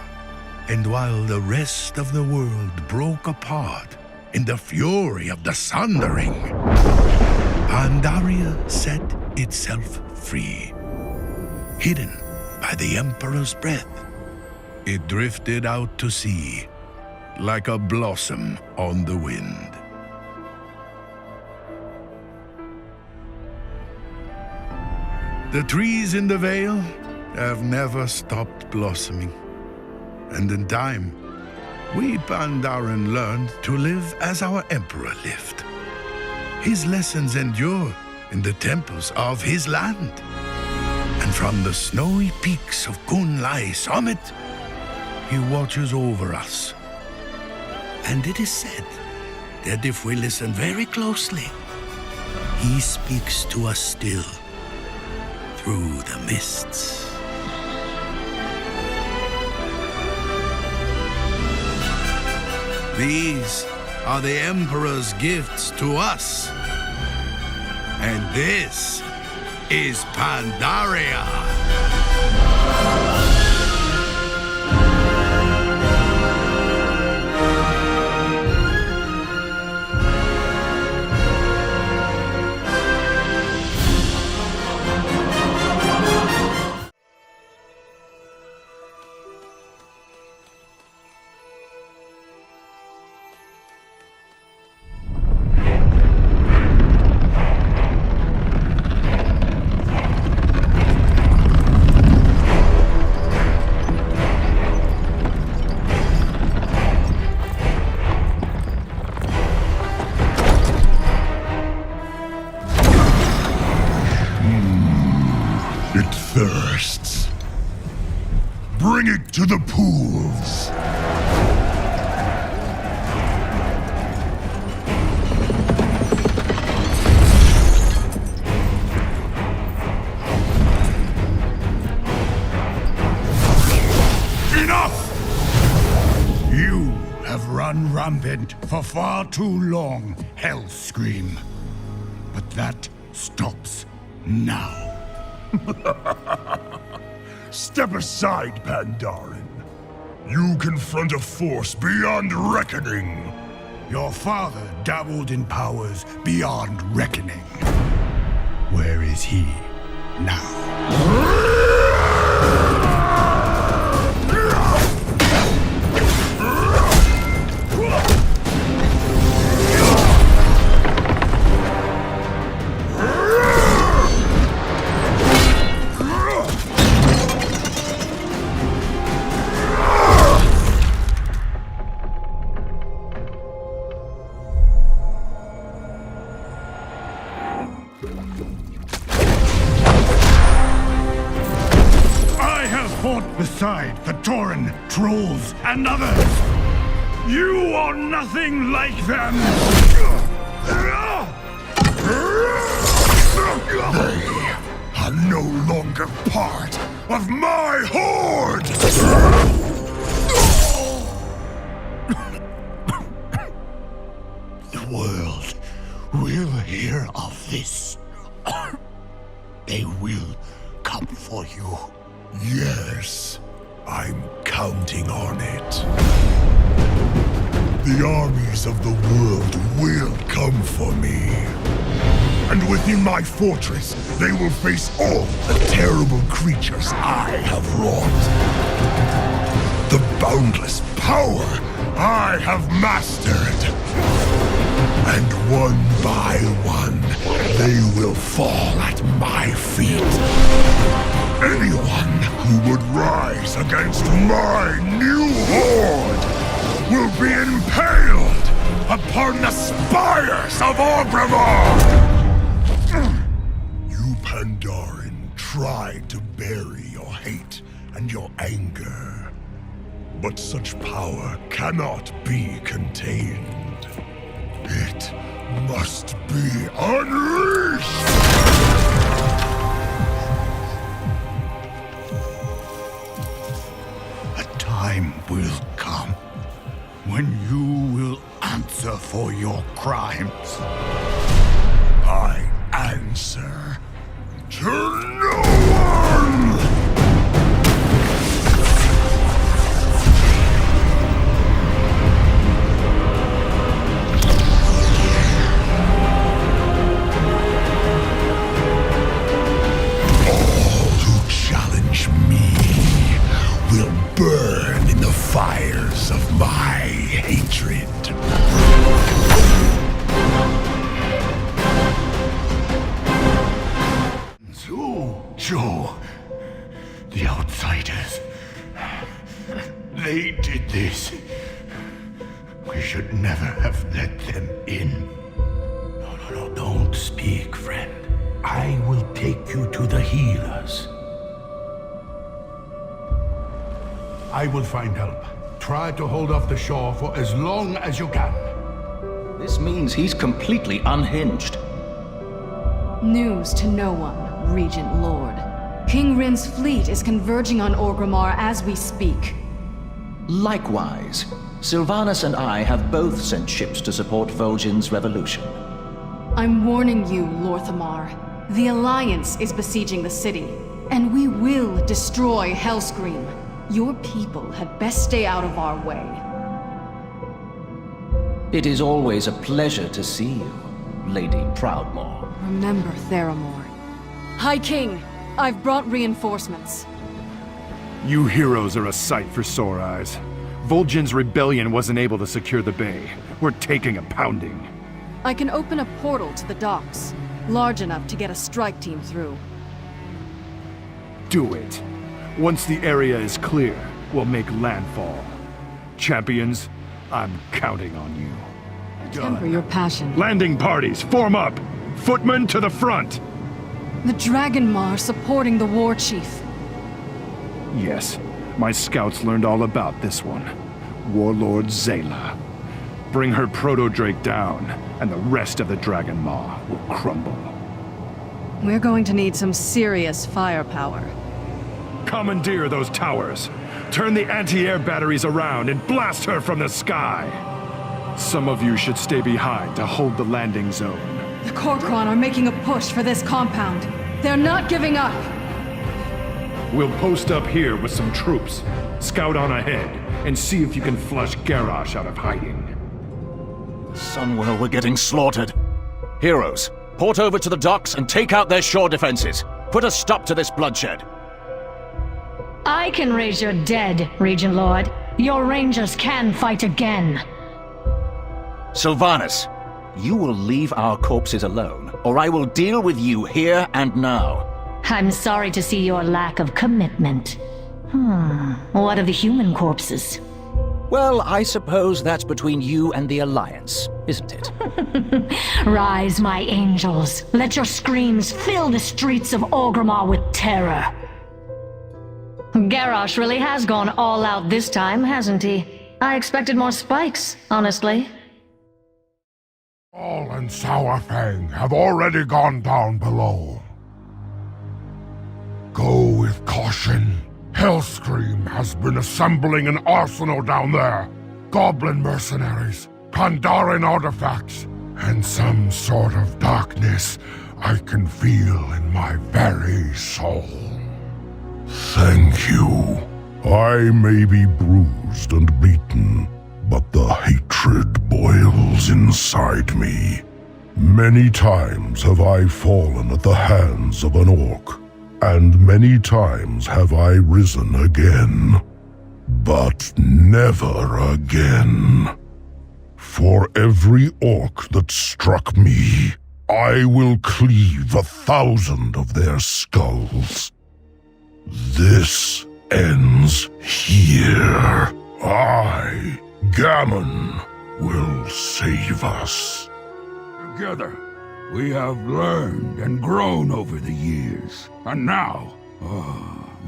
And while the rest of the world broke apart in the fury of the Sundering, Pandaria set itself free. Hidden by the Emperor's breath, it drifted out to sea like a blossom on the wind. The trees in the Vale have never stopped blossoming. And in time, we Pandaren learned to live as our Emperor lived. His lessons endure in the temples of his land. And from the snowy peaks of Kunlai Summit, he watches over us. And it is said that if we listen very closely, he speaks to us still through the mists. These are the Emperor's gifts to us. And this is Pandaria. Thirsts. Bring it to the pools. Enough! You have run rampant for far too long, Hellscream. But that stops now. Step aside, Pandarin. You confront a force beyond reckoning. Your father dabbled in powers beyond reckoning. Where is he now? Beside the Tauren, trolls, and others. You are nothing like them! They are no longer part of my horde! The world will hear of this. They will come for you. Yes, I'm counting on it. The armies of the world will come for me. And within my fortress, they will face all the terrible creatures I have wrought. The boundless power I have mastered. And one by one, they will fall at my feet. Anyone who would rise against my new horde will be impaled upon the spires of Orgrimmar! You Pandarin tried to bury your hate and your anger. But such power cannot be contained. It must be unleashed! Time will come when you will answer for your crimes. I answer to no one! All who challenge me will burn in the fires of my hatred. Joe, the outsiders, they did this. We should never have let them in. No, don't speak, friend. I will take you to the healers. I will find help. Try to hold off the shore for as long as you can. This means he's completely unhinged. News to no one, Regent Lord. King Rin's fleet is converging on Orgrimmar as we speak. Likewise, Sylvanas and I have both sent ships to support Vol'jin's revolution. I'm warning you, Lorthamar. The Alliance is besieging the city, and we will destroy Hellscream. Your people had best stay out of our way. It is always a pleasure to see you, Lady Proudmoore. Remember Theramore. High King, I've brought reinforcements. You heroes are a sight for sore eyes. Vol'jin's rebellion wasn't able to secure the bay. We're taking a pounding. I can open a portal to the docks, large enough to get a strike team through. Do it. Once the area is clear, we'll make landfall. Champions, I'm counting on you. Temper your passion. Landing parties, form up! Footmen to the front! The Dragonmar supporting the war chief. Yes, my scouts learned all about this one. Warlord Zayla. Bring her proto-drake down, and the rest of the Dragonmaw will crumble. We're going to need some serious firepower. Commandeer those towers. Turn the anti-air batteries around and blast her from the sky. Some of you should stay behind to hold the landing zone. The Kor'kron are making a push for this compound. They're not giving up. We'll post up here with some troops, scout on ahead, and see if you can flush Garrosh out of hiding. Sunwell were getting slaughtered. Heroes, port over to the docks and take out their shore defenses. Put a stop to this bloodshed. I can raise your dead, Regent Lord. Your rangers can fight again. Sylvanas, you will leave our corpses alone, or I will deal with you here and now. I'm sorry to see your lack of commitment. What of the human corpses? Well, I suppose that's between you and the Alliance, isn't it? Rise, my angels. Let your screams fill the streets of Orgrimmar with terror. Garrosh really has gone all out this time, hasn't he? I expected more spikes, honestly. All and Sourfang have already gone down below. Go with caution. Hellscream has been assembling an arsenal down there. Goblin mercenaries, Pandaran artifacts, and some sort of darkness I can feel in my very soul. Thank you. I may be bruised and beaten, but the hatred boils inside me. Many times have I fallen at the hands of an orc, and many times have I risen again. But never again. For every orc that struck me, I will cleave 1,000 of their skulls. This ends here. I, Gammon, will save us. Together, we have learned and grown over the years. And now,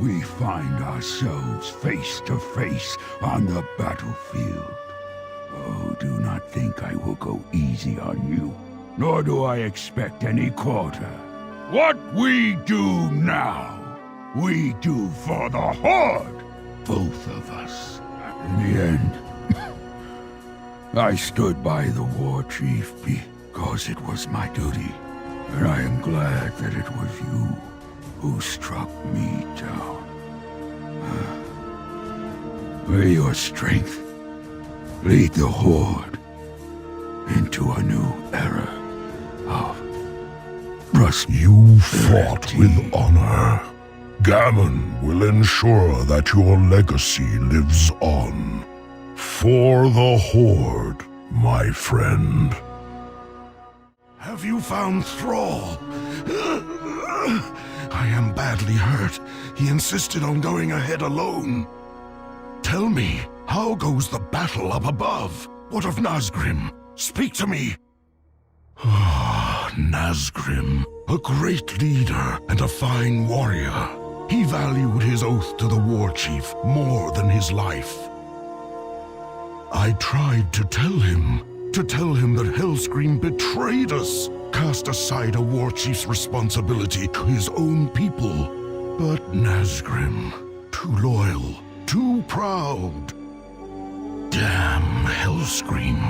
we find ourselves face to face on the battlefield. Oh, do not think I will go easy on you, nor do I expect any quarter. What we do now, we do for the Horde, both of us. In the end, I stood by the war chief because it was my duty, and I am glad that it was you who struck me down. May your strength lead the Horde into a new era of prosperity. You fought with honor. Gammon will ensure that your legacy lives on. For the Horde, my friend. Have you found Thrall? I am badly hurt. He insisted on going ahead alone. Tell me, how goes the battle up above? What of Nazgrim? Speak to me. Nazgrim, a great leader and a fine warrior. He valued his oath to the war chief more than his life. I tried to tell him that Hellscream betrayed us, cast aside a war chief's responsibility to his own people. But Nazgrim, too loyal, too proud. Damn Hellscream.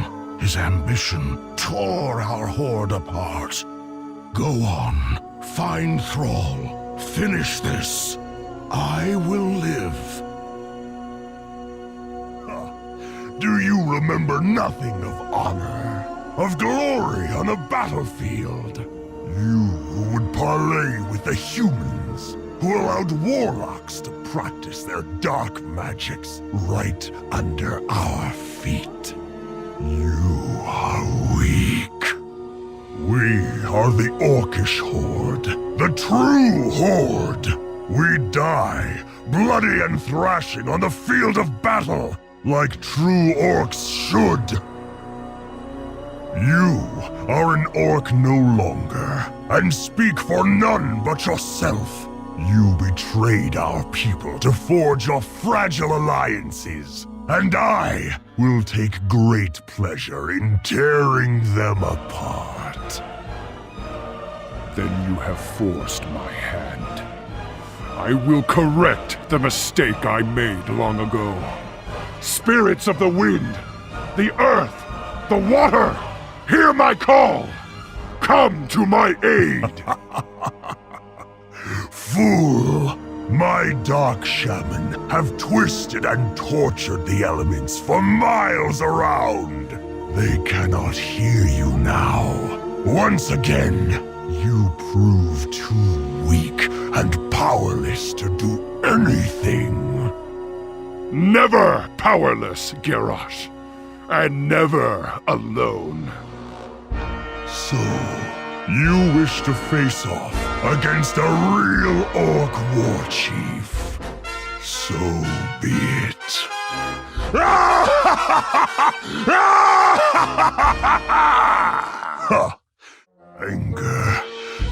His ambition tore our Horde apart. Go on, find Thrall. Finish this. I will live. Do you remember nothing of honor, of glory on a battlefield? You who would parley with the humans, who allowed warlocks to practice their dark magics right under our feet. You are weak. We are the Orcish Horde, the true Horde. We die, bloody and thrashing on the field of battle, like true orcs should. You are an orc no longer, and speak for none but yourself. You betrayed our people to forge your fragile alliances, and I will take great pleasure in tearing them apart. Then you have forced my hand. I will correct the mistake I made long ago. Spirits of the wind, the earth, the water, hear my call! Come to my aid! Fool! My dark shaman have twisted and tortured the elements for miles around. They cannot hear you now. Once again, you prove too weak and powerless to do anything. Never powerless, Garrosh. And never alone. So, you wish to face off against a real orc war chief. So be it. Anger,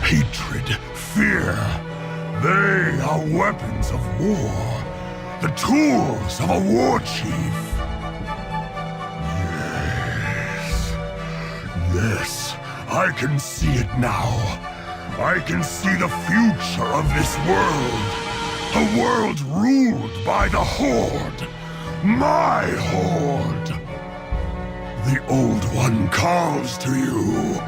hatred, fear. They are weapons of war. The tools of a war chief. Yes, I can see it now. I can see the future of this world. A world ruled by the Horde. My Horde. The Old One calls to you.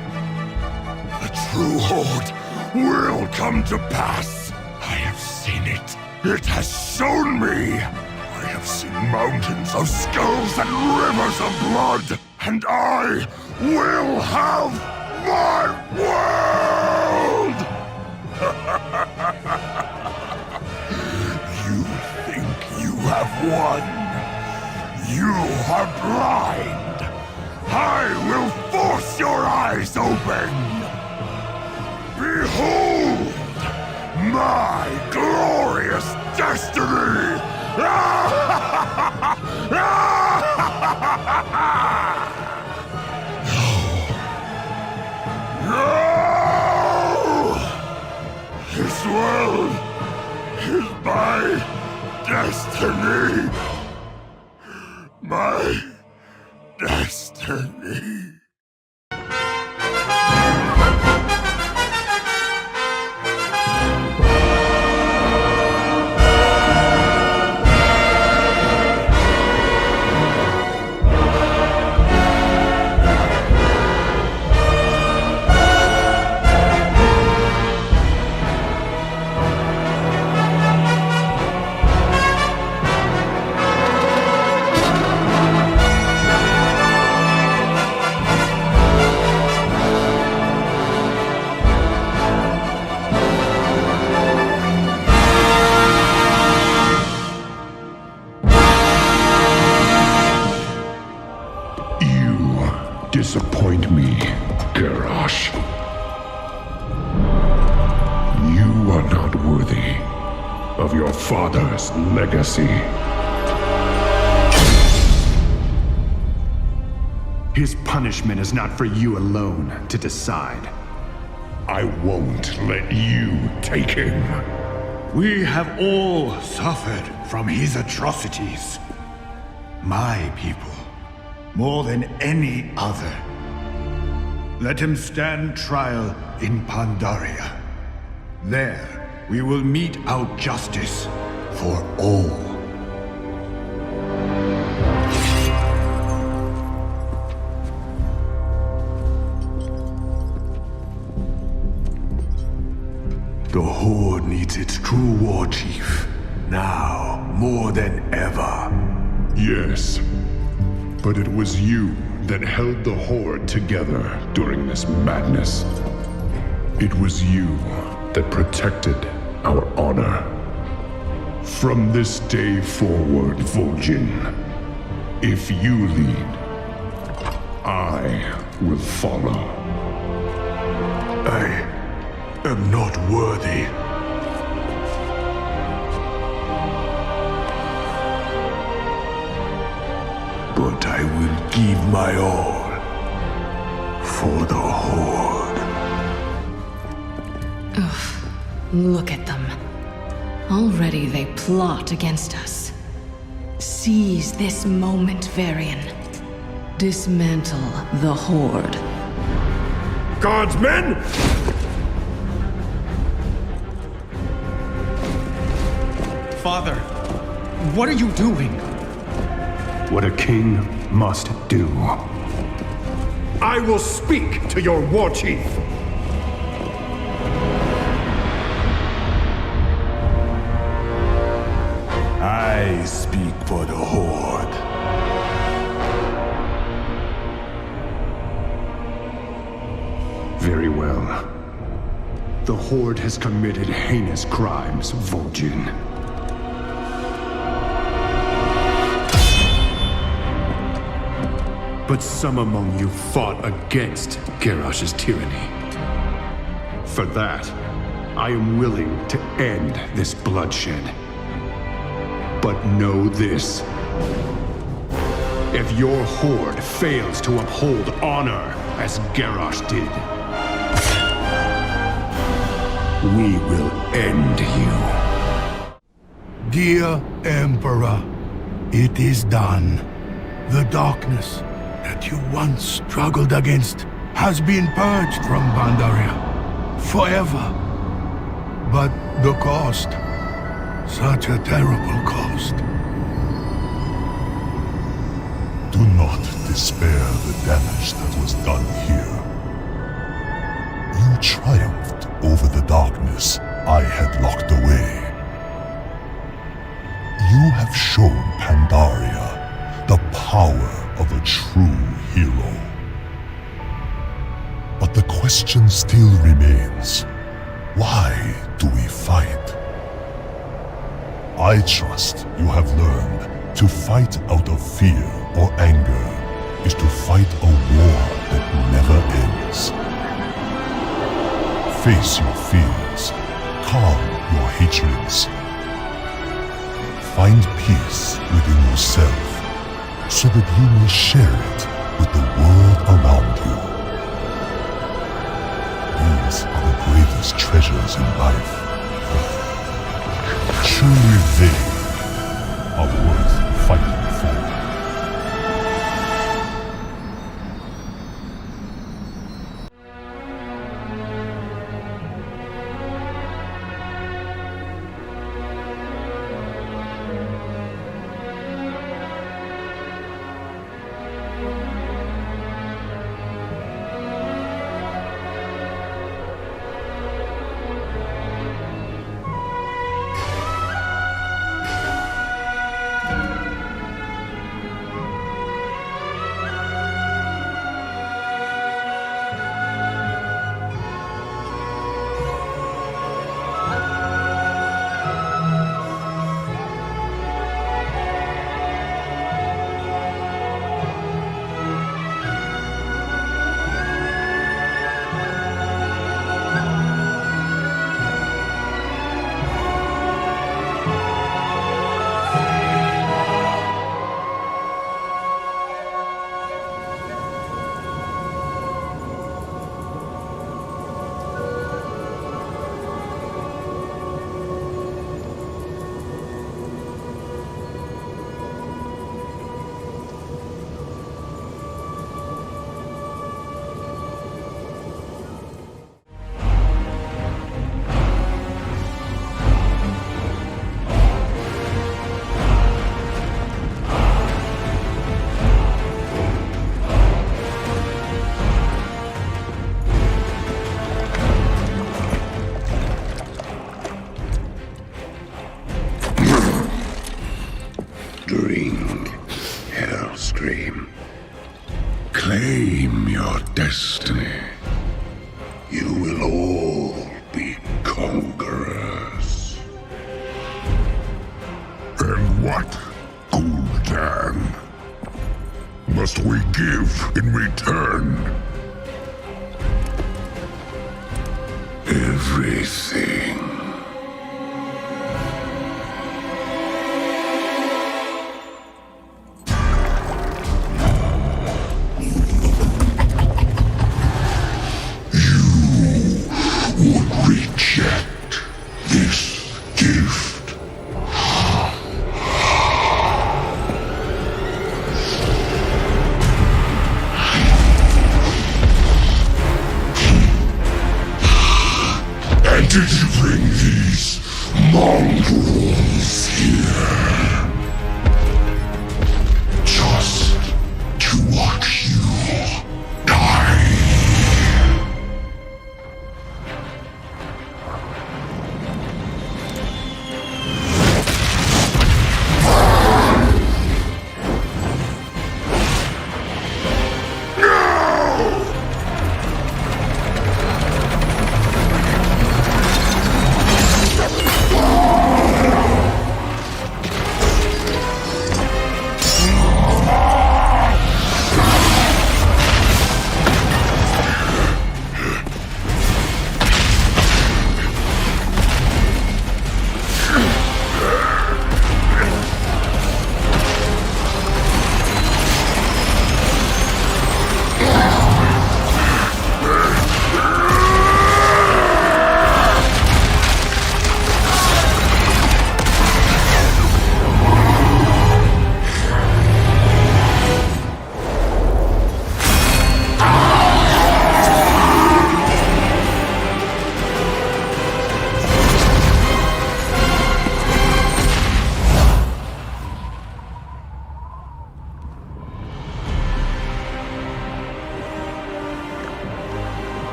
The true Horde will come to pass. I have seen it. It has shown me. I have seen mountains of skulls and rivers of blood. And I will have my world! You think you have won? You are blind! I will force your eyes open! Behold! My glorious destiny! No! This world is my destiny! My destiny! Disappoint me, Garrosh. You are not worthy of your father's legacy. His punishment is not for you alone to decide. I won't let you take him. We have all suffered from his atrocities. My people, more than any other. Let him stand trial in Pandaria. There, we will mete out justice for all. The Horde needs its true war chief, now more than ever. Yes, but it was you that held the Horde together during this madness. It was you that protected our honor. From this day forward, Vol'jin, if you lead, I will follow. I am not worthy. But I will give my all for the Horde. Ugh, look at them. Already they plot against us. Seize this moment, Varian. Dismantle the Horde. Guardsmen! Father, what are you doing? What a king must do. I will speak to your war chief. I speak for the Horde. Very well. The Horde has committed heinous crimes, Vol'jin. But some among you fought against Garrosh's tyranny. For that, I am willing to end this bloodshed. But know this. If your Horde fails to uphold honor as Garrosh did, we will end you. Dear Emperor, it is done. The darkness that you once struggled against has been purged from Pandaria forever. But the cost, such a terrible cost. Do not despair the damage that was done here. You triumphed over the darkness I had locked away. You have shown Pandaria the power of a true hero. But the question still remains, why do we fight? I trust you have learned to fight out of fear or anger is to fight a war that never ends. Face your fears, calm your hatreds. Find peace within yourself so that you may share it with the world around you. These are the greatest treasures in life. Truly they are worth fighting for. Claim your destiny. You will all be conquerors. And what, Gul'dan, must we give in return? Everything. Reject this gift. And did you bring these mongrels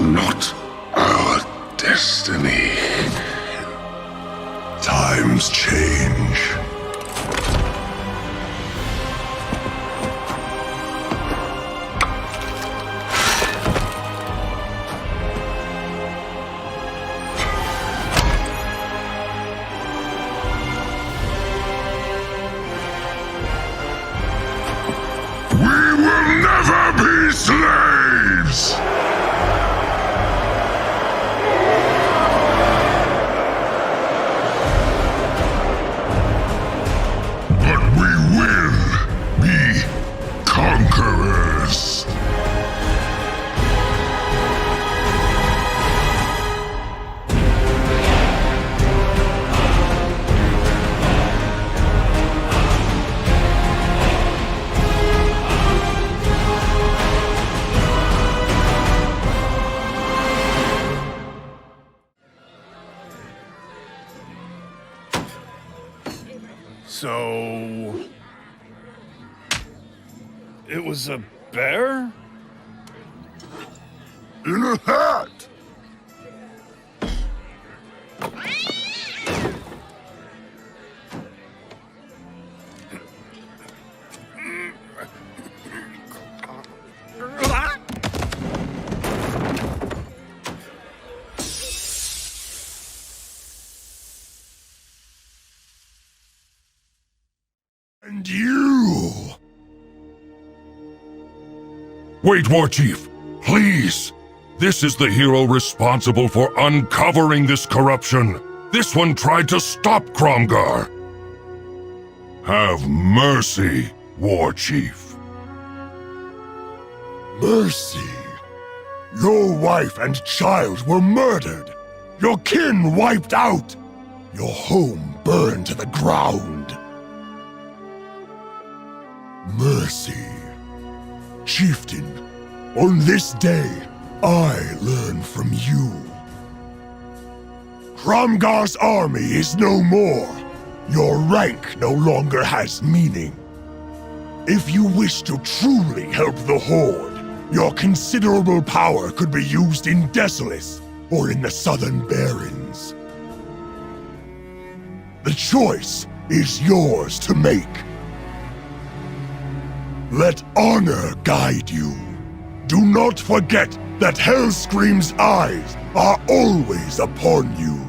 not our destiny. Times change. Be slaves! But we will be conquerors. So... it was a bear? In a hat! And you! Wait, Warchief! Please! This is the hero responsible for uncovering this corruption. This one tried to stop Cromgar. Have mercy, Warchief. Mercy? Your wife and child were murdered. Your kin wiped out. Your home burned to the ground. Mercy. Chieftain, on this day, I learn from you. Cromgar's army is no more. Your rank no longer has meaning. If you wish to truly help the Horde, your considerable power could be used in Desolace or in the Southern Barrens. The choice is yours to make. Let honor guide you. Do not forget that Hellscream's eyes are always upon you.